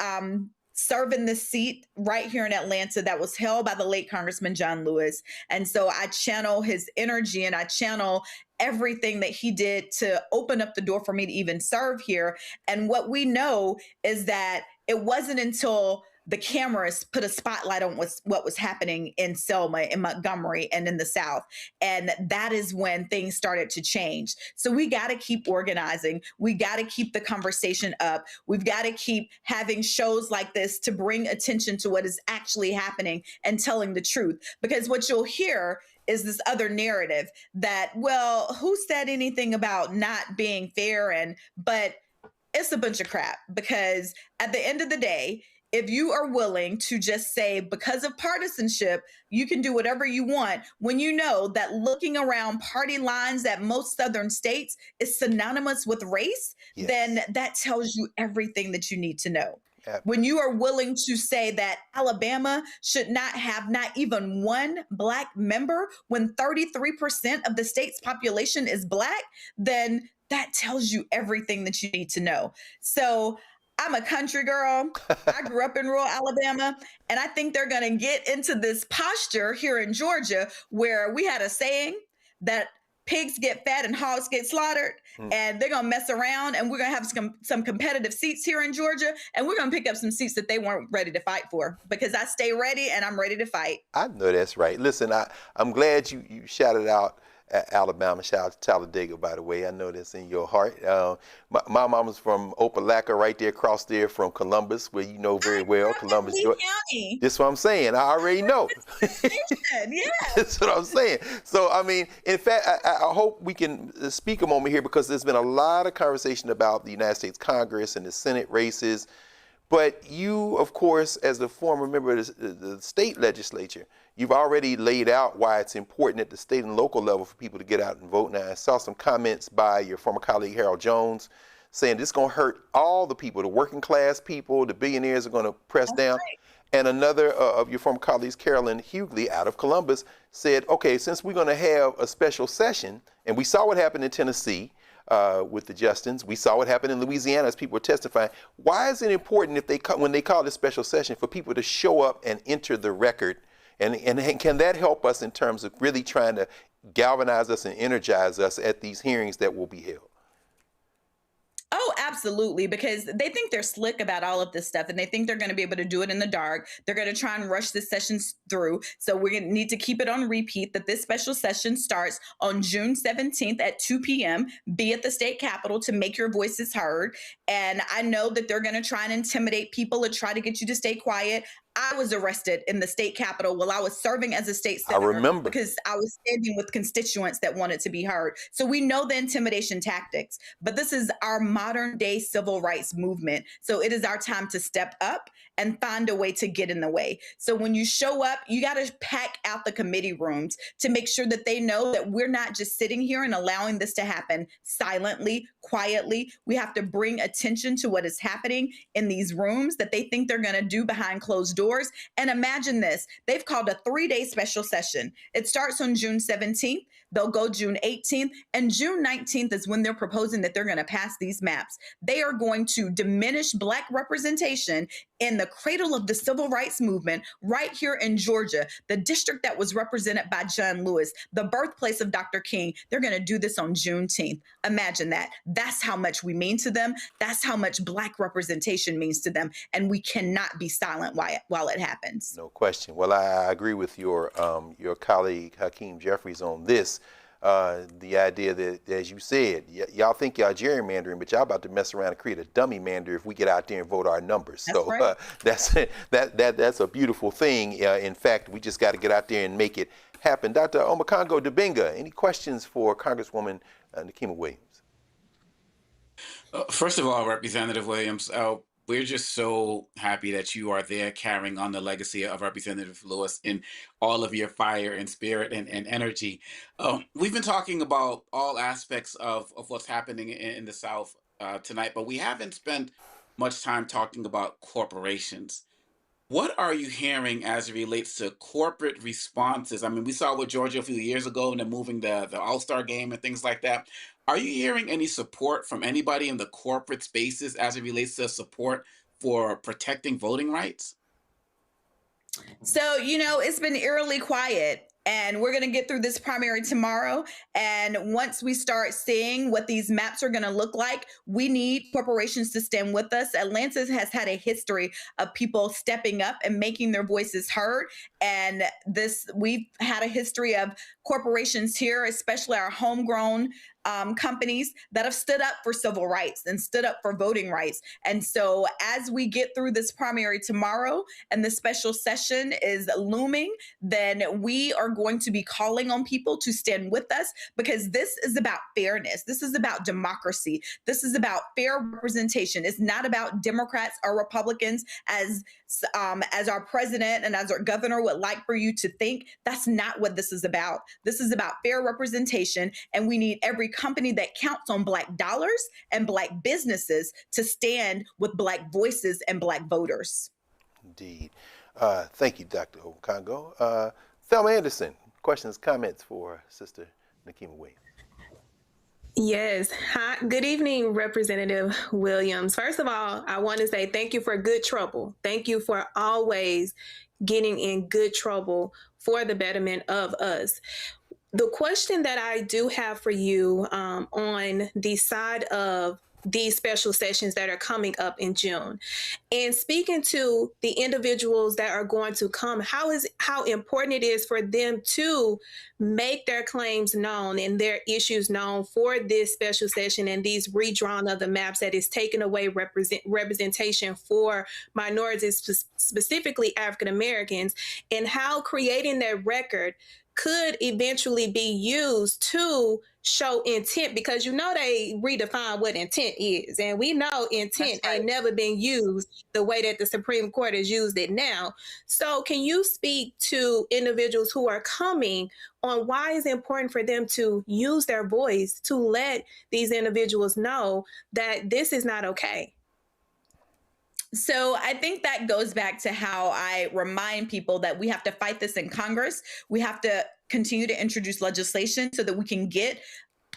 serve in this seat right here in Atlanta that was held by the late Congressman John Lewis. And so I channel his energy and I channel everything that he did to open up the door for me to even serve here. And what we know is that it wasn't until the cameras put a spotlight on what was happening in Selma, in Montgomery, and in the South. And that is when things started to change. So we got to keep organizing. We got to keep the conversation up. We've got to keep having shows like this to bring attention to what is actually happening and telling the truth. Because what you'll hear is this other narrative that, well, who said anything about not being fair? But it's a bunch of crap, because at the end of the day, if you are willing to just say, because of partisanship, you can do whatever you want, when you know that looking around party lines at most Southern states is synonymous with race, then that tells you everything that you need to know. When you are willing to say that Alabama should not have not even one Black member when 33% of the state's population is Black, then that tells you everything that you need to know. So I'm a country girl. I grew up in rural Alabama, and I think they're going to get into this posture here in Georgia where we had a saying that pigs get fat and hogs get slaughtered, and they're going to mess around, and we're going to have some competitive seats here in Georgia, and we're going to pick up some seats that they weren't ready to fight for, because I stay ready and I'm ready to fight. I know that's right. Listen, I'm glad you shouted out Alabama. Shout out to Talladega, by the way. I know that's in your heart. My mama's from Opelika, right there across there from Columbus, where you know very well. Columbus, Georgia. That's what I'm saying. I already know. That's what I'm saying. So, I mean, in fact, I hope we can speak a moment here, because there's been a lot of conversation about the United States Congress and the Senate races. But you, of course, as a former member of the state legislature, you've already laid out why it's important at the state and local level for people to get out and vote. Now, I saw some comments by your former colleague, Harold Jones, saying this is going to hurt all the people, the working class people, the billionaires are going to press down. Right. And another of your former colleagues, Carolyn Hughley out of Columbus, said, okay, since we're going to have a special session, and we saw what happened in Tennessee, with the Justins. We saw what happened in Louisiana as people were testifying. Why is it important when they call this special session for people to show up and enter the record? And can that help us in terms of really trying to galvanize us and energize us at these hearings that will be held? Oh, absolutely, because they think they're slick about all of this stuff, and they think they're going to be able to do it in the dark. They're going to try and rush this session through. So we're going to need to keep it on repeat that this special session starts on June 17th at 2 p.m. Be at the state capitol to make your voices heard. And I know that they're going to try and intimidate people and try to get you to stay quiet. I was arrested in the state capitol while I was serving as a state senator. I remember. Because I was standing with constituents that wanted to be heard. So we know the intimidation tactics, but this is our modern day civil rights movement. So it is our time to step up and find a way to get in the way. So when you show up, you got to pack out the committee rooms to make sure that they know that we're not just sitting here and allowing this to happen silently, quietly. We have to bring attention to what is happening in these rooms that they think they're going to do behind closed doors. And imagine this, they've called a 3-day special session. It starts on June 17th. They'll go June 18th, and June 19th is when they're proposing that they're going to pass these maps. They are going to diminish Black representation in the cradle of the civil rights movement right here in Georgia, the district that was represented by John Lewis, the birthplace of Dr. King. They're going to do this on Juneteenth. Imagine that. That's how much we mean to them. That's how much Black representation means to them. And we cannot be silent while it happens. No question. Well, I agree with your colleague, Hakeem Jeffries, on this. The idea that, as you said, y'all think y'all gerrymandering, but y'all about to mess around and create a dummy mander if we get out there and vote our numbers. That's right. That's a beautiful thing. In fact, we just got to get out there and make it happen. Dr. Omokongo Dibinga, any questions for Congresswoman Nikema Williams? First of all, Representative Williams, we're just so happy that you are there carrying on the legacy of Representative Lewis in all of your fire and spirit and energy. We've been talking about all aspects of what's happening in the South tonight, but we haven't spent much time talking about corporations. What are you hearing as it relates to corporate responses? I mean, we saw with Georgia a few years ago and they're moving the All-Star game and things like that. Are you hearing any support from anybody in the corporate spaces as it relates to support for protecting voting rights? So, it's been eerily quiet And we're going to get through this primary tomorrow. And once we start seeing what these maps are going to look like, we need corporations to stand with us. Atlanta has had a history of people stepping up and making their voices heard. And we've had a history of corporations here, especially our homegrown companies that have stood up for civil rights and stood up for voting rights. And so as we get through this primary tomorrow and the special session is looming, then we are going to be calling on people to stand with us, because this is about fairness. This is about democracy. This is about fair representation. It's not about Democrats or Republicans as our president and as our governor would like for you to think. That's not what this is about. This is about fair representation, and we need every company that counts on Black dollars and Black businesses to stand with Black voices and Black voters. Indeed. Thank you, Dr. Okongo. Thelma Anderson, questions, comments for Sister Nikema Williams. Yes. Hi. Good evening, Representative Williams. First of all, I want to say thank you for good trouble. Thank you for always getting in good trouble for the betterment of us. The question that I do have for you on the side of these special sessions that are coming up in June, and speaking to the individuals that are going to come, how important it is for them to make their claims known and their issues known for this special session and these redrawn of the maps that is taking away representation for minorities, specifically African Americans, and how creating that record could eventually be used to show intent, because they redefine what intent is. And we know intent ain't never been used the way that the Supreme Court has used it now. So can you speak to individuals who are coming on why it's important for them to use their voice to let these individuals know that this is not okay? So I think that goes back to how I remind people that we have to fight this in Congress. We have to continue to introduce legislation so that we can get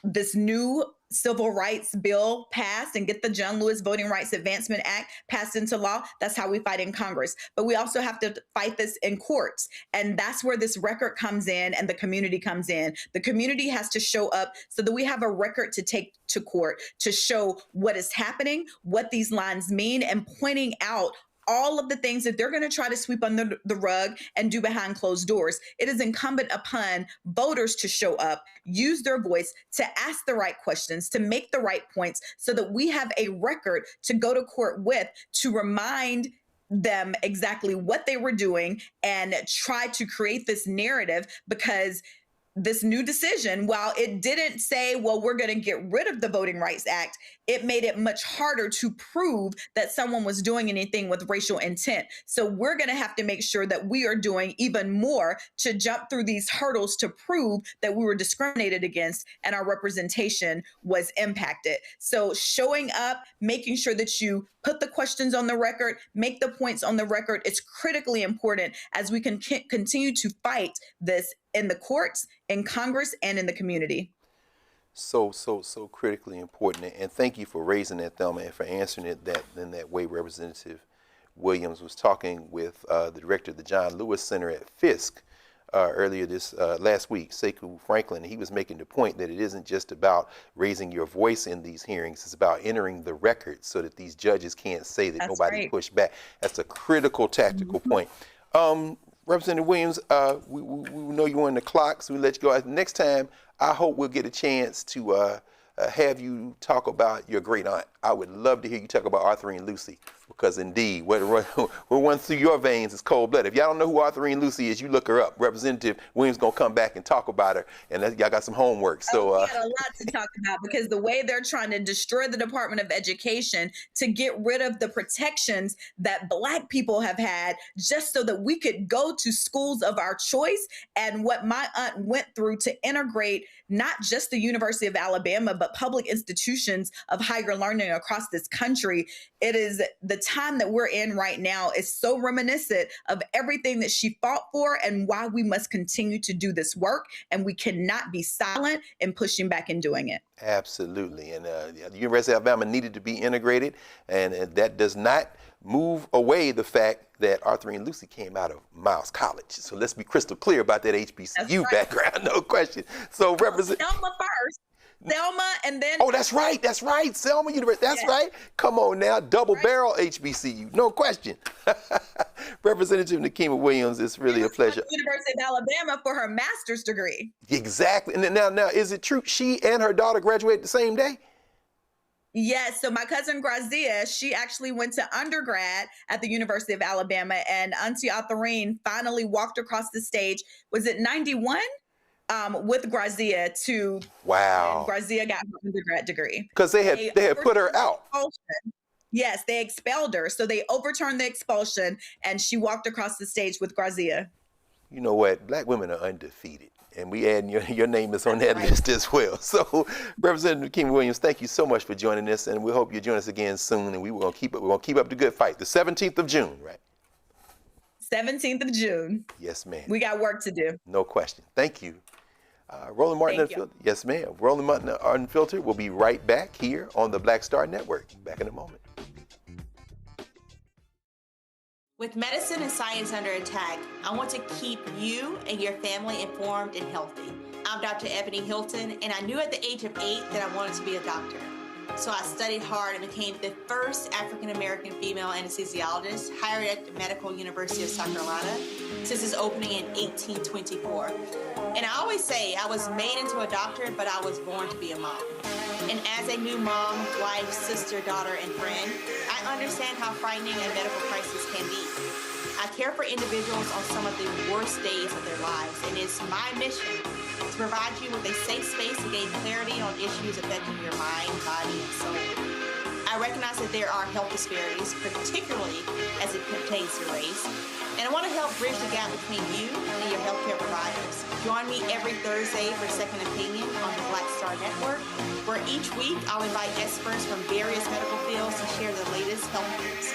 this new civil rights bill passed and get the John Lewis Voting Rights Advancement Act passed into law. That's how we fight in Congress. But we also have to fight this in courts. And that's where this record comes in and the community comes in. The community has to show up so that we have a record to take to court to show what is happening, what these lines mean, and pointing out all of the things that they're going to try to sweep under the rug and do behind closed doors. It is incumbent upon voters to show up, use their voice, to ask the right questions, to make the right points, so that we have a record to go to court with, to remind them exactly what they were doing and try to create this narrative. Because this new decision, while it didn't say, well, we're going to get rid of the Voting Rights Act, it made it much harder to prove that someone was doing anything with racial intent. So we're going to have to make sure that we are doing even more to jump through these hurdles to prove that we were discriminated against and our representation was impacted. So showing up, making sure that you put the questions on the record, make the points on the record, it's critically important as we can continue to fight this in the courts, in Congress, and in the community. So critically important. And thank you for raising that, Thelma, and for answering it in that way. Representative Williams was talking with the director of the John Lewis Center at Fisk earlier this last week, Sekou Franklin. He was making the point that it isn't just about raising your voice in these hearings, it's about entering the record so that these judges can't say that nobody pushed back. That's a critical tactical point. Representative Williams, we know you're on the clock, so we let you go. Next time, I hope we'll get a chance to have you talk about your great aunt. I would love to hear you talk about Arthurine Lucy, because indeed, what runs through your veins is cold blood. If y'all don't know who Arthurine Lucy is, you look her up. Representative Williams gonna come back and talk about her, and y'all got some homework. So we got a lot to talk about, because the way they're trying to destroy the Department of Education to get rid of the protections that Black people have had, just so that we could go to schools of our choice, and what my aunt went through to integrate not just the University of Alabama, but public institutions of higher learning across this country. It is the time that we're in right now is so reminiscent of everything that she fought for and why we must continue to do this work. And we cannot be silent in pushing back and doing it. Absolutely. And the University of Alabama needed to be integrated, and that does not move away the fact that Arthurine Lucy came out of Miles College. So let's be crystal clear about that HBCU background, no question. So represent Selma first. Selma, and then that's right. Selma University, that's right. Come on now, double barrel HBCU, no question. Representative Nikema Williams, it's really a pleasure. University of Alabama for her master's degree. Exactly. And now, is it true she and her daughter graduated the same day? Yes. So my cousin Grazia, she actually went to undergrad at the University of Alabama, and Auntie Arthurine finally walked across the stage. Was it 91? With Grazia to Grazia got her undergrad degree because they had put her out. Yes, they expelled her, so they overturned the expulsion, and she walked across the stage with Grazia. You know what? Black women are undefeated, and we add your name is on that list as well. So, Representative Nikema Williams, thank you so much for joining us, and we hope you join us again soon. And we're gonna keep up the good fight. The 17th of June, right? 17th of June. Yes, ma'am. We got work to do. No question. Thank you. Roland Martin Unfiltered. Yes, ma'am. Roland Martin Unfiltered will be right back here on the Black Star Network. Back in a moment. With medicine and science under attack, I want to keep you and your family informed and healthy. I'm Dr. Ebony Hilton, and I knew at the age of 8 that I wanted to be a doctor. So I studied hard and became the first African-American female anesthesiologist hired at the Medical University of South Carolina since its opening in 1824. And I always say I was made into a doctor, but I was born to be a mom. And as a new mom, wife, sister, daughter, and friend, I understand how frightening a medical crisis can be. I care for individuals on some of the worst days of their lives, and it's my mission to provide you with a safe space to gain clarity on issues affecting your mind, body, and soul. I recognize that there are health disparities, particularly as it pertains to race, and I want to help bridge the gap between you and your healthcare providers. Join me every Thursday for Second Opinion on the Black Star Network, where each week I'll invite experts from various medical fields to share the latest health news.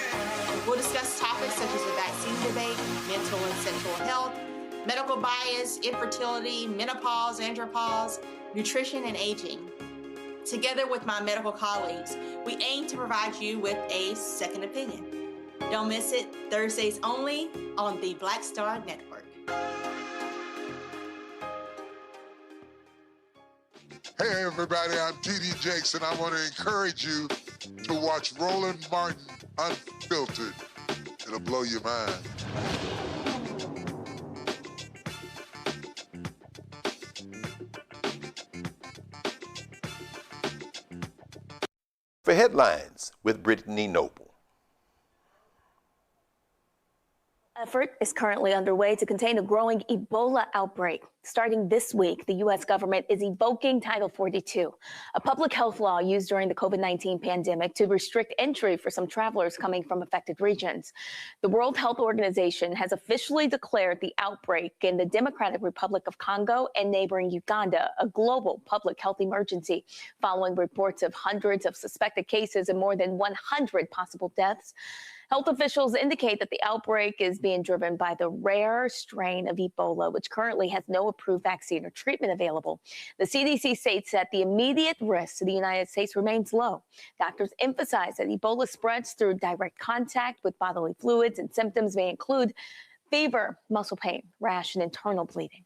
We'll discuss topics such as the vaccine debate, mental and sexual health, medical bias, infertility, menopause, andropause, nutrition, and aging. Together with my medical colleagues, we aim to provide you with a second opinion. Don't miss it, Thursdays only on the Black Star Network. Hey everybody, I'm T.D. Jakes, and I want to encourage you to watch Roland Martin Unfiltered. It'll blow your mind. For headlines with Brittany Noble. Effort is currently underway to contain a growing Ebola outbreak. Starting this week, the U.S. government is evoking Title 42, a public health law used during the COVID-19 pandemic to restrict entry for some travelers coming from affected regions. The World Health Organization has officially declared the outbreak in the Democratic Republic of Congo and neighboring Uganda a global public health emergency, following reports of hundreds of suspected cases and more than 100 possible deaths. Health officials indicate that the outbreak is being driven by the rare strain of Ebola, which currently has no approved vaccine or treatment available. The CDC states that the immediate risk to the United States remains low. Doctors emphasize that Ebola spreads through direct contact with bodily fluids, and symptoms may include fever, muscle pain, rash, and internal bleeding.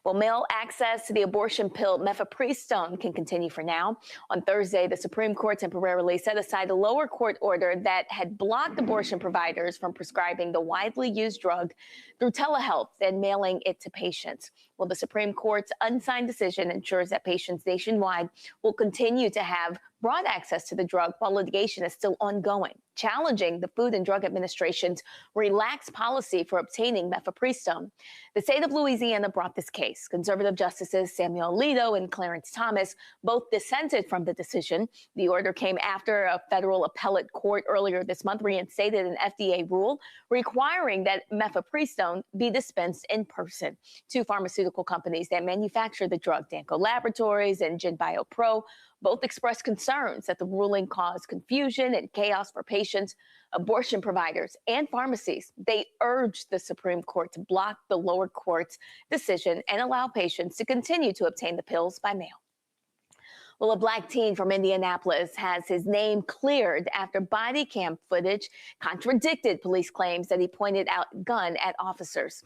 Well, male access to the abortion pill mifepristone can continue for now. On Thursday, the Supreme Court temporarily set aside a lower court order that had blocked abortion providers from prescribing the widely used drug through telehealth and mailing it to patients. Well, the Supreme Court's unsigned decision ensures that patients nationwide will continue to have broad access to the drug while litigation is still ongoing, challenging the Food and Drug Administration's relaxed policy for obtaining mifepristone. The state of Louisiana brought this case. Conservative justices Samuel Alito and Clarence Thomas both dissented from the decision. The order came after a federal appellate court earlier this month reinstated an FDA rule requiring that mifepristone be dispensed in person. Two pharmaceutical companies that manufacture the drug, Danco Laboratories and GenBioPro, Both expressed concerns that the ruling caused confusion and chaos for patients, abortion providers, and pharmacies. They urged the Supreme Court to block the lower court's decision and allow patients to continue to obtain the pills by mail. Well, a black teen from Indianapolis has his name cleared after body cam footage contradicted police claims that he pointed out a gun at officers.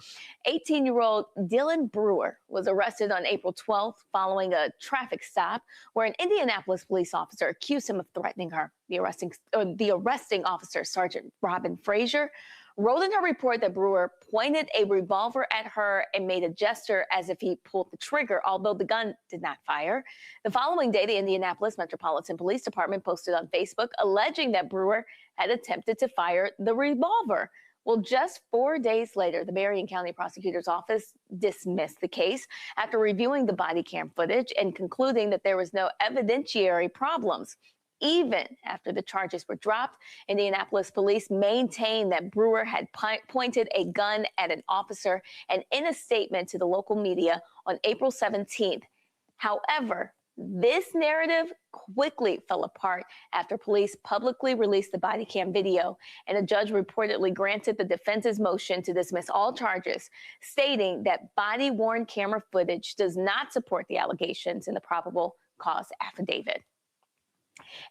18-year-old Dylan Brewer was arrested on April 12th following a traffic stop where an Indianapolis police officer accused him of threatening her. The arresting officer, Sergeant Robin Frazier, wrote in her report that Brewer pointed a revolver at her and made a gesture as if he pulled the trigger, although the gun did not fire. The following day, the Indianapolis Metropolitan Police Department posted on Facebook alleging that Brewer had attempted to fire the revolver. Well, just 4 days later, the Marion County Prosecutor's Office dismissed the case after reviewing the body cam footage and concluding that there was no evidentiary problems. Even after the charges were dropped, Indianapolis police maintained that Brewer had pointed a gun at an officer, and in a statement to the local media on April 17th. However, this narrative quickly fell apart after police publicly released the body cam video, and a judge reportedly granted the defense's motion to dismiss all charges, stating that body-worn camera footage does not support the allegations in the probable cause affidavit.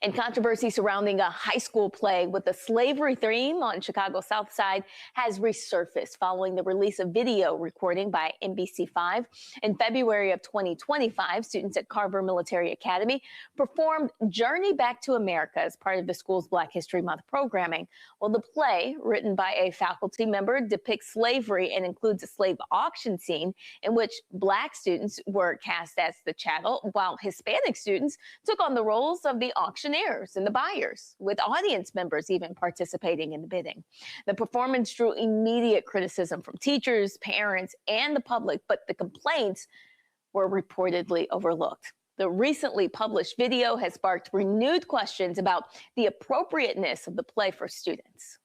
And controversy surrounding a high school play with a slavery theme on Chicago's South Side has resurfaced following the release of video recording by NBC5. In February of 2025, students at Carver Military Academy performed Journey Back to America as part of the school's Black History Month programming. Well, the play, written by a faculty member, depicts slavery and includes a slave auction scene in which Black students were cast as the chattel, while Hispanic students took on the roles of the auctioneers and the buyers, with audience members even participating in the bidding. The performance drew immediate criticism from teachers, parents, and the public, but the complaints were reportedly overlooked. The recently published video has sparked renewed questions about the appropriateness of the play for students.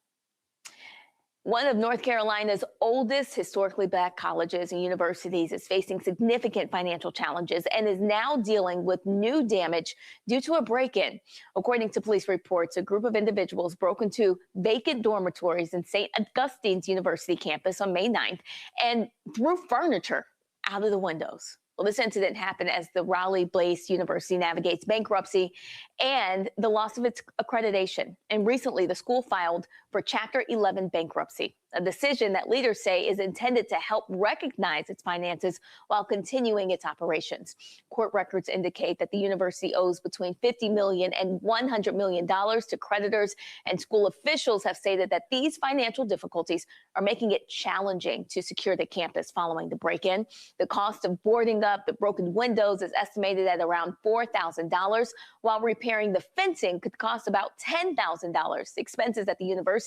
One of North Carolina's oldest historically Black colleges and universities is facing significant financial challenges and is now dealing with new damage due to a break-in. According to police reports, a group of individuals broke into vacant dormitories in St. Augustine's University campus on May 9th and threw furniture out of the windows. Well, this incident happened as the Raleigh-based university navigates bankruptcy and the loss of its accreditation. And recently, the school filed for Chapter 11 bankruptcy, a decision that leaders say is intended to help recognize its finances while continuing its operations. Court records indicate that the university owes between $50 million and $100 million to creditors, and school officials have stated that these financial difficulties are making it challenging to secure the campus following the break-in. The cost of boarding up the broken windows is estimated at around $4,000, while repairing the fencing could cost about $10,000, expenses that the university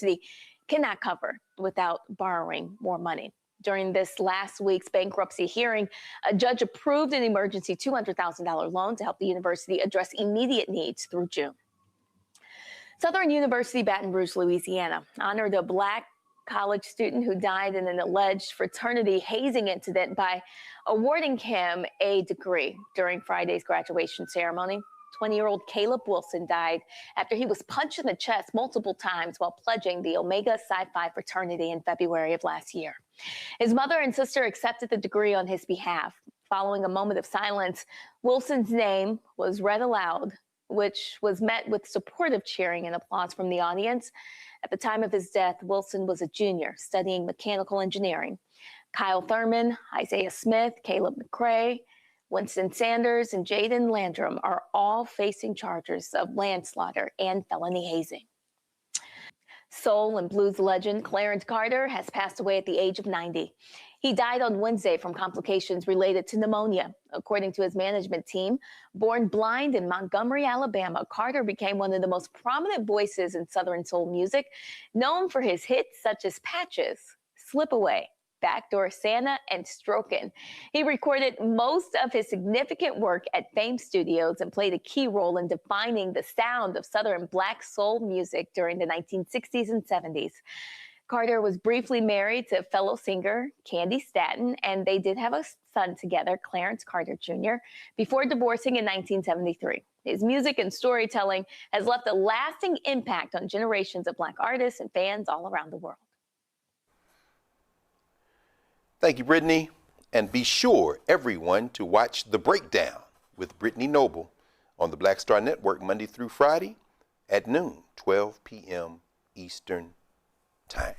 cannot cover without borrowing more money. During this last week's bankruptcy hearing, a judge approved an emergency $200,000 loan to help the university address immediate needs through June. Southern University Baton Rouge, Louisiana, honored a Black college student who died in an alleged fraternity hazing incident by awarding him a degree during Friday's graduation ceremony. 20-year-old Caleb Wilson died after he was punched in the chest multiple times while pledging the Omega Psi Phi fraternity in February of last year. His mother and sister accepted the degree on his behalf. Following a moment of silence, Wilson's name was read aloud, which was met with supportive cheering and applause from the audience. At the time of his death, Wilson was a junior studying mechanical engineering. Kyle Thurman, Isaiah Smith, Caleb McCrae, Winston Sanders, and Jaden Landrum are all facing charges of manslaughter and felony hazing. Soul and blues legend Clarence Carter has passed away at the age of 90. He died on Wednesday from complications related to pneumonia. According to his management team, born blind in Montgomery, Alabama, Carter became one of the most prominent voices in Southern soul music, known for his hits such as Patches, Slip Away, Backdoor Santa, and Strokin'. He recorded most of his significant work at Fame Studios and played a key role in defining the sound of Southern Black soul music during the 1960s and 70s. Carter was briefly married to fellow singer Candy Staton, and they did have a son together, Clarence Carter Jr., before divorcing in 1973. His music and storytelling has left a lasting impact on generations of Black artists and fans all around the world. Thank you, Brittany. And be sure, everyone, to watch The Breakdown with Brittany Noble on the Black Star Network Monday through Friday at noon, 12 p.m. Eastern Time.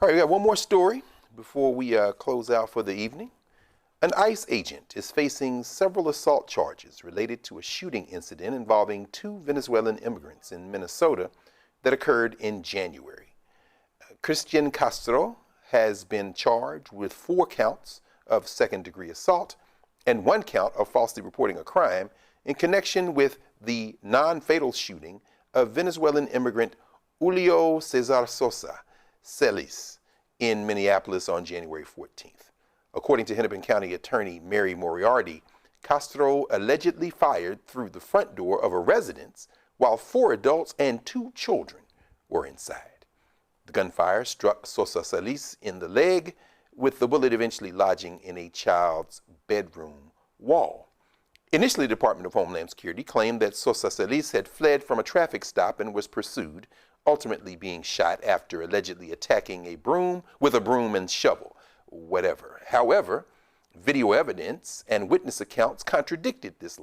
All right, we got one more story before we close out for the evening. An ICE agent is facing several assault charges related to a shooting incident involving 2 Venezuelan immigrants in Minnesota that occurred in January. Christian Castro has been charged with 4 counts of second-degree assault and 1 count of falsely reporting a crime in connection with the non-fatal shooting of Venezuelan immigrant Julio Cesar Sosa Celis in Minneapolis on January 14th. According to Hennepin County Attorney Mary Moriarty, Castro allegedly fired through the front door of a residence while 4 adults and 2 children were inside. The gunfire struck Sosa Celis in the leg, with the bullet eventually lodging in a child's bedroom wall. Initially, the Department of Homeland Security claimed that Sosa Celis had fled from a traffic stop and was pursued, ultimately being shot after allegedly attacking a broom with a broom and shovel, whatever. However, video evidence and witness accounts contradicted this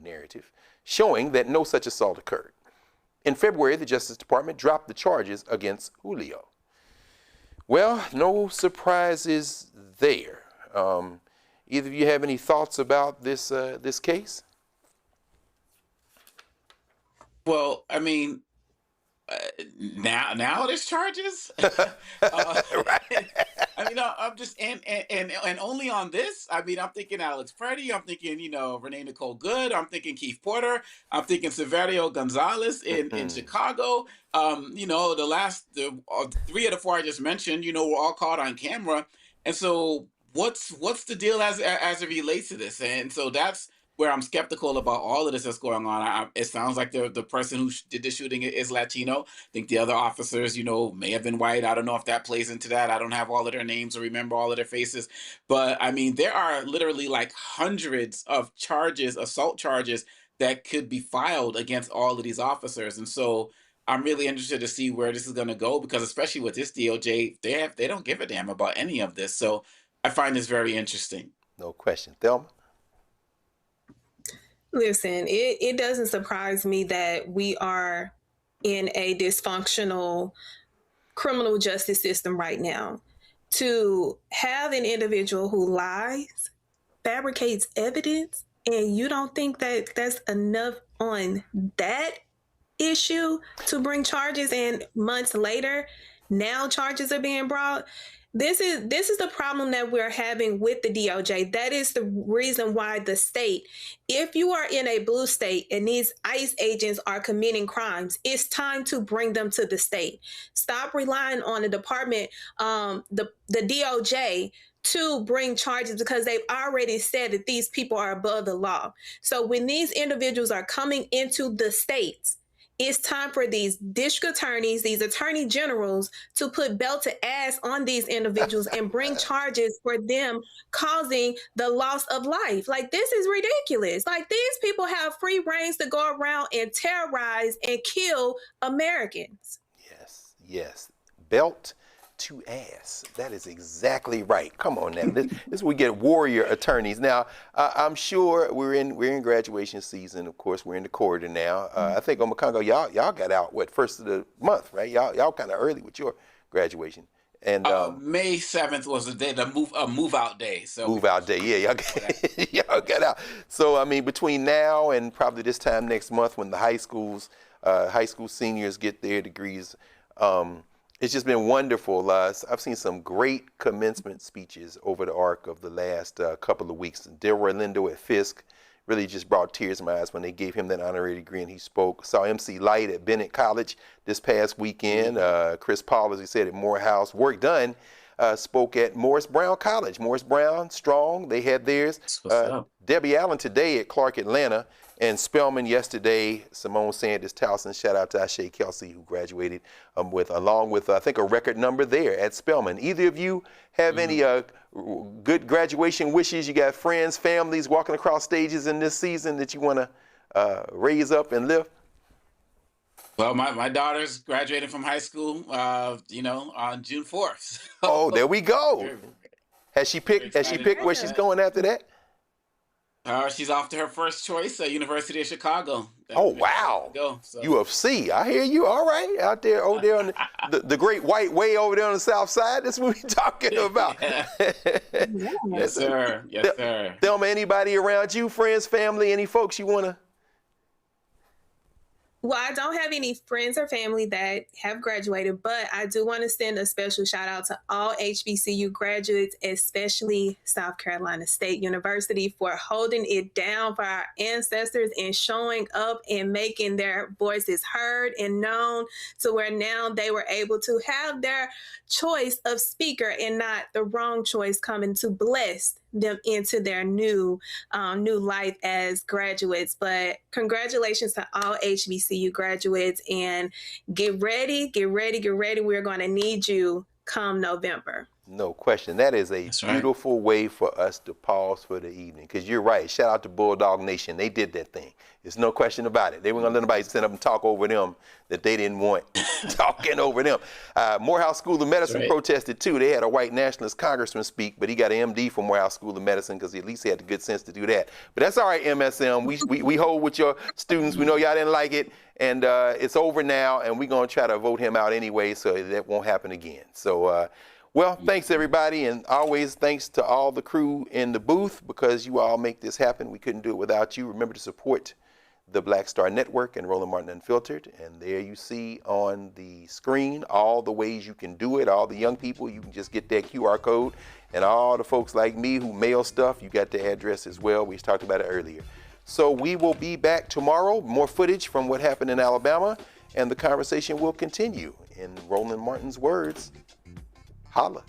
narrative, showing that no such assault occurred. In February, the Justice Department dropped the charges against Julio. Well, no surprises there. Either of you have any thoughts about this this case? Well, I mean, now there's charges. I mean, I'm just and only on this. I mean, I'm thinking Alex Preddy. I'm thinking Renee Nicole Good. I'm thinking Keith Porter. I'm thinking Severio Gonzalez in Chicago. The last 3 of the 4 I just mentioned, were all caught on camera. And so what's the deal as it relates to this? And so that's where I'm skeptical about all of this that's going on. It sounds like the person who did the shooting is Latino. I think the other officers, may have been white. I don't know if that plays into that. I don't have all of their names or remember all of their faces. But I mean, there are literally like hundreds of charges, assault charges, that could be filed against all of these officers. And so I'm really interested to see where this is going to go, because especially with this DOJ, they don't give a damn about any of this. So I find this very interesting. No question. Thelma? Listen, it doesn't surprise me that we are in a dysfunctional criminal justice system right now. To have an individual who lies, fabricates evidence, and you don't think that that's enough on that issue to bring charges, and months later, now charges are being brought. This is the problem that we're having with the DOJ. That is the reason why the state, if you are in a blue state and these ICE agents are committing crimes, it's time to bring them to the state. Stop relying on the department, the DOJ, to bring charges, because they've already said that these people are above the law. So when these individuals are coming into the states, it's time for these district attorneys, these attorney generals, to put belt to ass on these individuals and bring charges for them causing the loss of life. Like, this is ridiculous. Like, these people have free reins to go around and terrorize and kill Americans. Yes. Belt to ass. That is exactly right. Come on now. This is we get warrior attorneys. Now, I'm sure we're in graduation season. Of course, we're in the corridor now. I think on McCongo, y'all got out first of the month, right? Y'all kind of early with your graduation. And May 7th was the day, the move out day. So move out day, yeah, y'all got out. So I mean, between now and probably this time next month, when the high school seniors get their degrees, it's just been wonderful. I've seen some great commencement speeches over the arc of the last couple of weeks. Delroy Lindo at Fisk really just brought tears to my eyes when they gave him that honorary degree and he spoke. Saw MC Light at Bennett College this past weekend. Chris Paul, as he said, at Morehouse. Work Done spoke at Morris Brown College. Morris Brown, strong, they had theirs. Debbie Allen today at Clark Atlanta. And Spelman yesterday, Simone Sanders Towson. Shout out to Ashe Kelsey, who graduated along with I think a record number there at Spelman. Either of you have any good graduation wishes? You got friends, families walking across stages in this season that you want to raise up and lift? Well, my daughter's graduating from high school, on June 4th. Oh, there we go. Has she picked where she's going after that? She's off to her first choice at University of Chicago. Oh, wow. U of C. I hear you. All right. Out there, over there on the Great White Way over there on the south side. That's what we're talking about. Yes, sir. Yes, sir. Thelma, anybody around you, friends, family, any folks you want to? Well, I don't have any friends or family that have graduated, but I do want to send a special shout out to all HBCU graduates, especially South Carolina State University, for holding it down for our ancestors and showing up and making their voices heard and known, to where now they were able to have their choice of speaker and not the wrong choice coming to bless them into their new life as graduates. But congratulations to all HBCU graduates, and get ready. We're going to need you come November. No question. That is a beautiful way for us to pause for the evening. Because you're right. Shout out to Bulldog Nation. They did that thing. There's no question about it. They weren't going to let nobody stand up and talk over them that they didn't want talking over them. Morehouse School of Medicine protested too. They had a white nationalist congressman speak, but he got an MD from Morehouse School of Medicine because he at least had the good sense to do that. But that's all right, MSM. We hold with your students. We know y'all didn't like it. And it's over now, and we're going to try to vote him out anyway, so that won't happen again. So, well, thanks, everybody, and always thanks to all the crew in the booth, because you all make this happen. We couldn't do it without you. Remember to support the Black Star Network and Roland Martin Unfiltered, and there you see on the screen all the ways you can do it. All the young people, you can just get that QR code, and all the folks like me who mail stuff, you got the address as well. We talked about it earlier. So we will be back tomorrow, more footage from what happened in Alabama, and the conversation will continue. In Roland Martin's words, holla.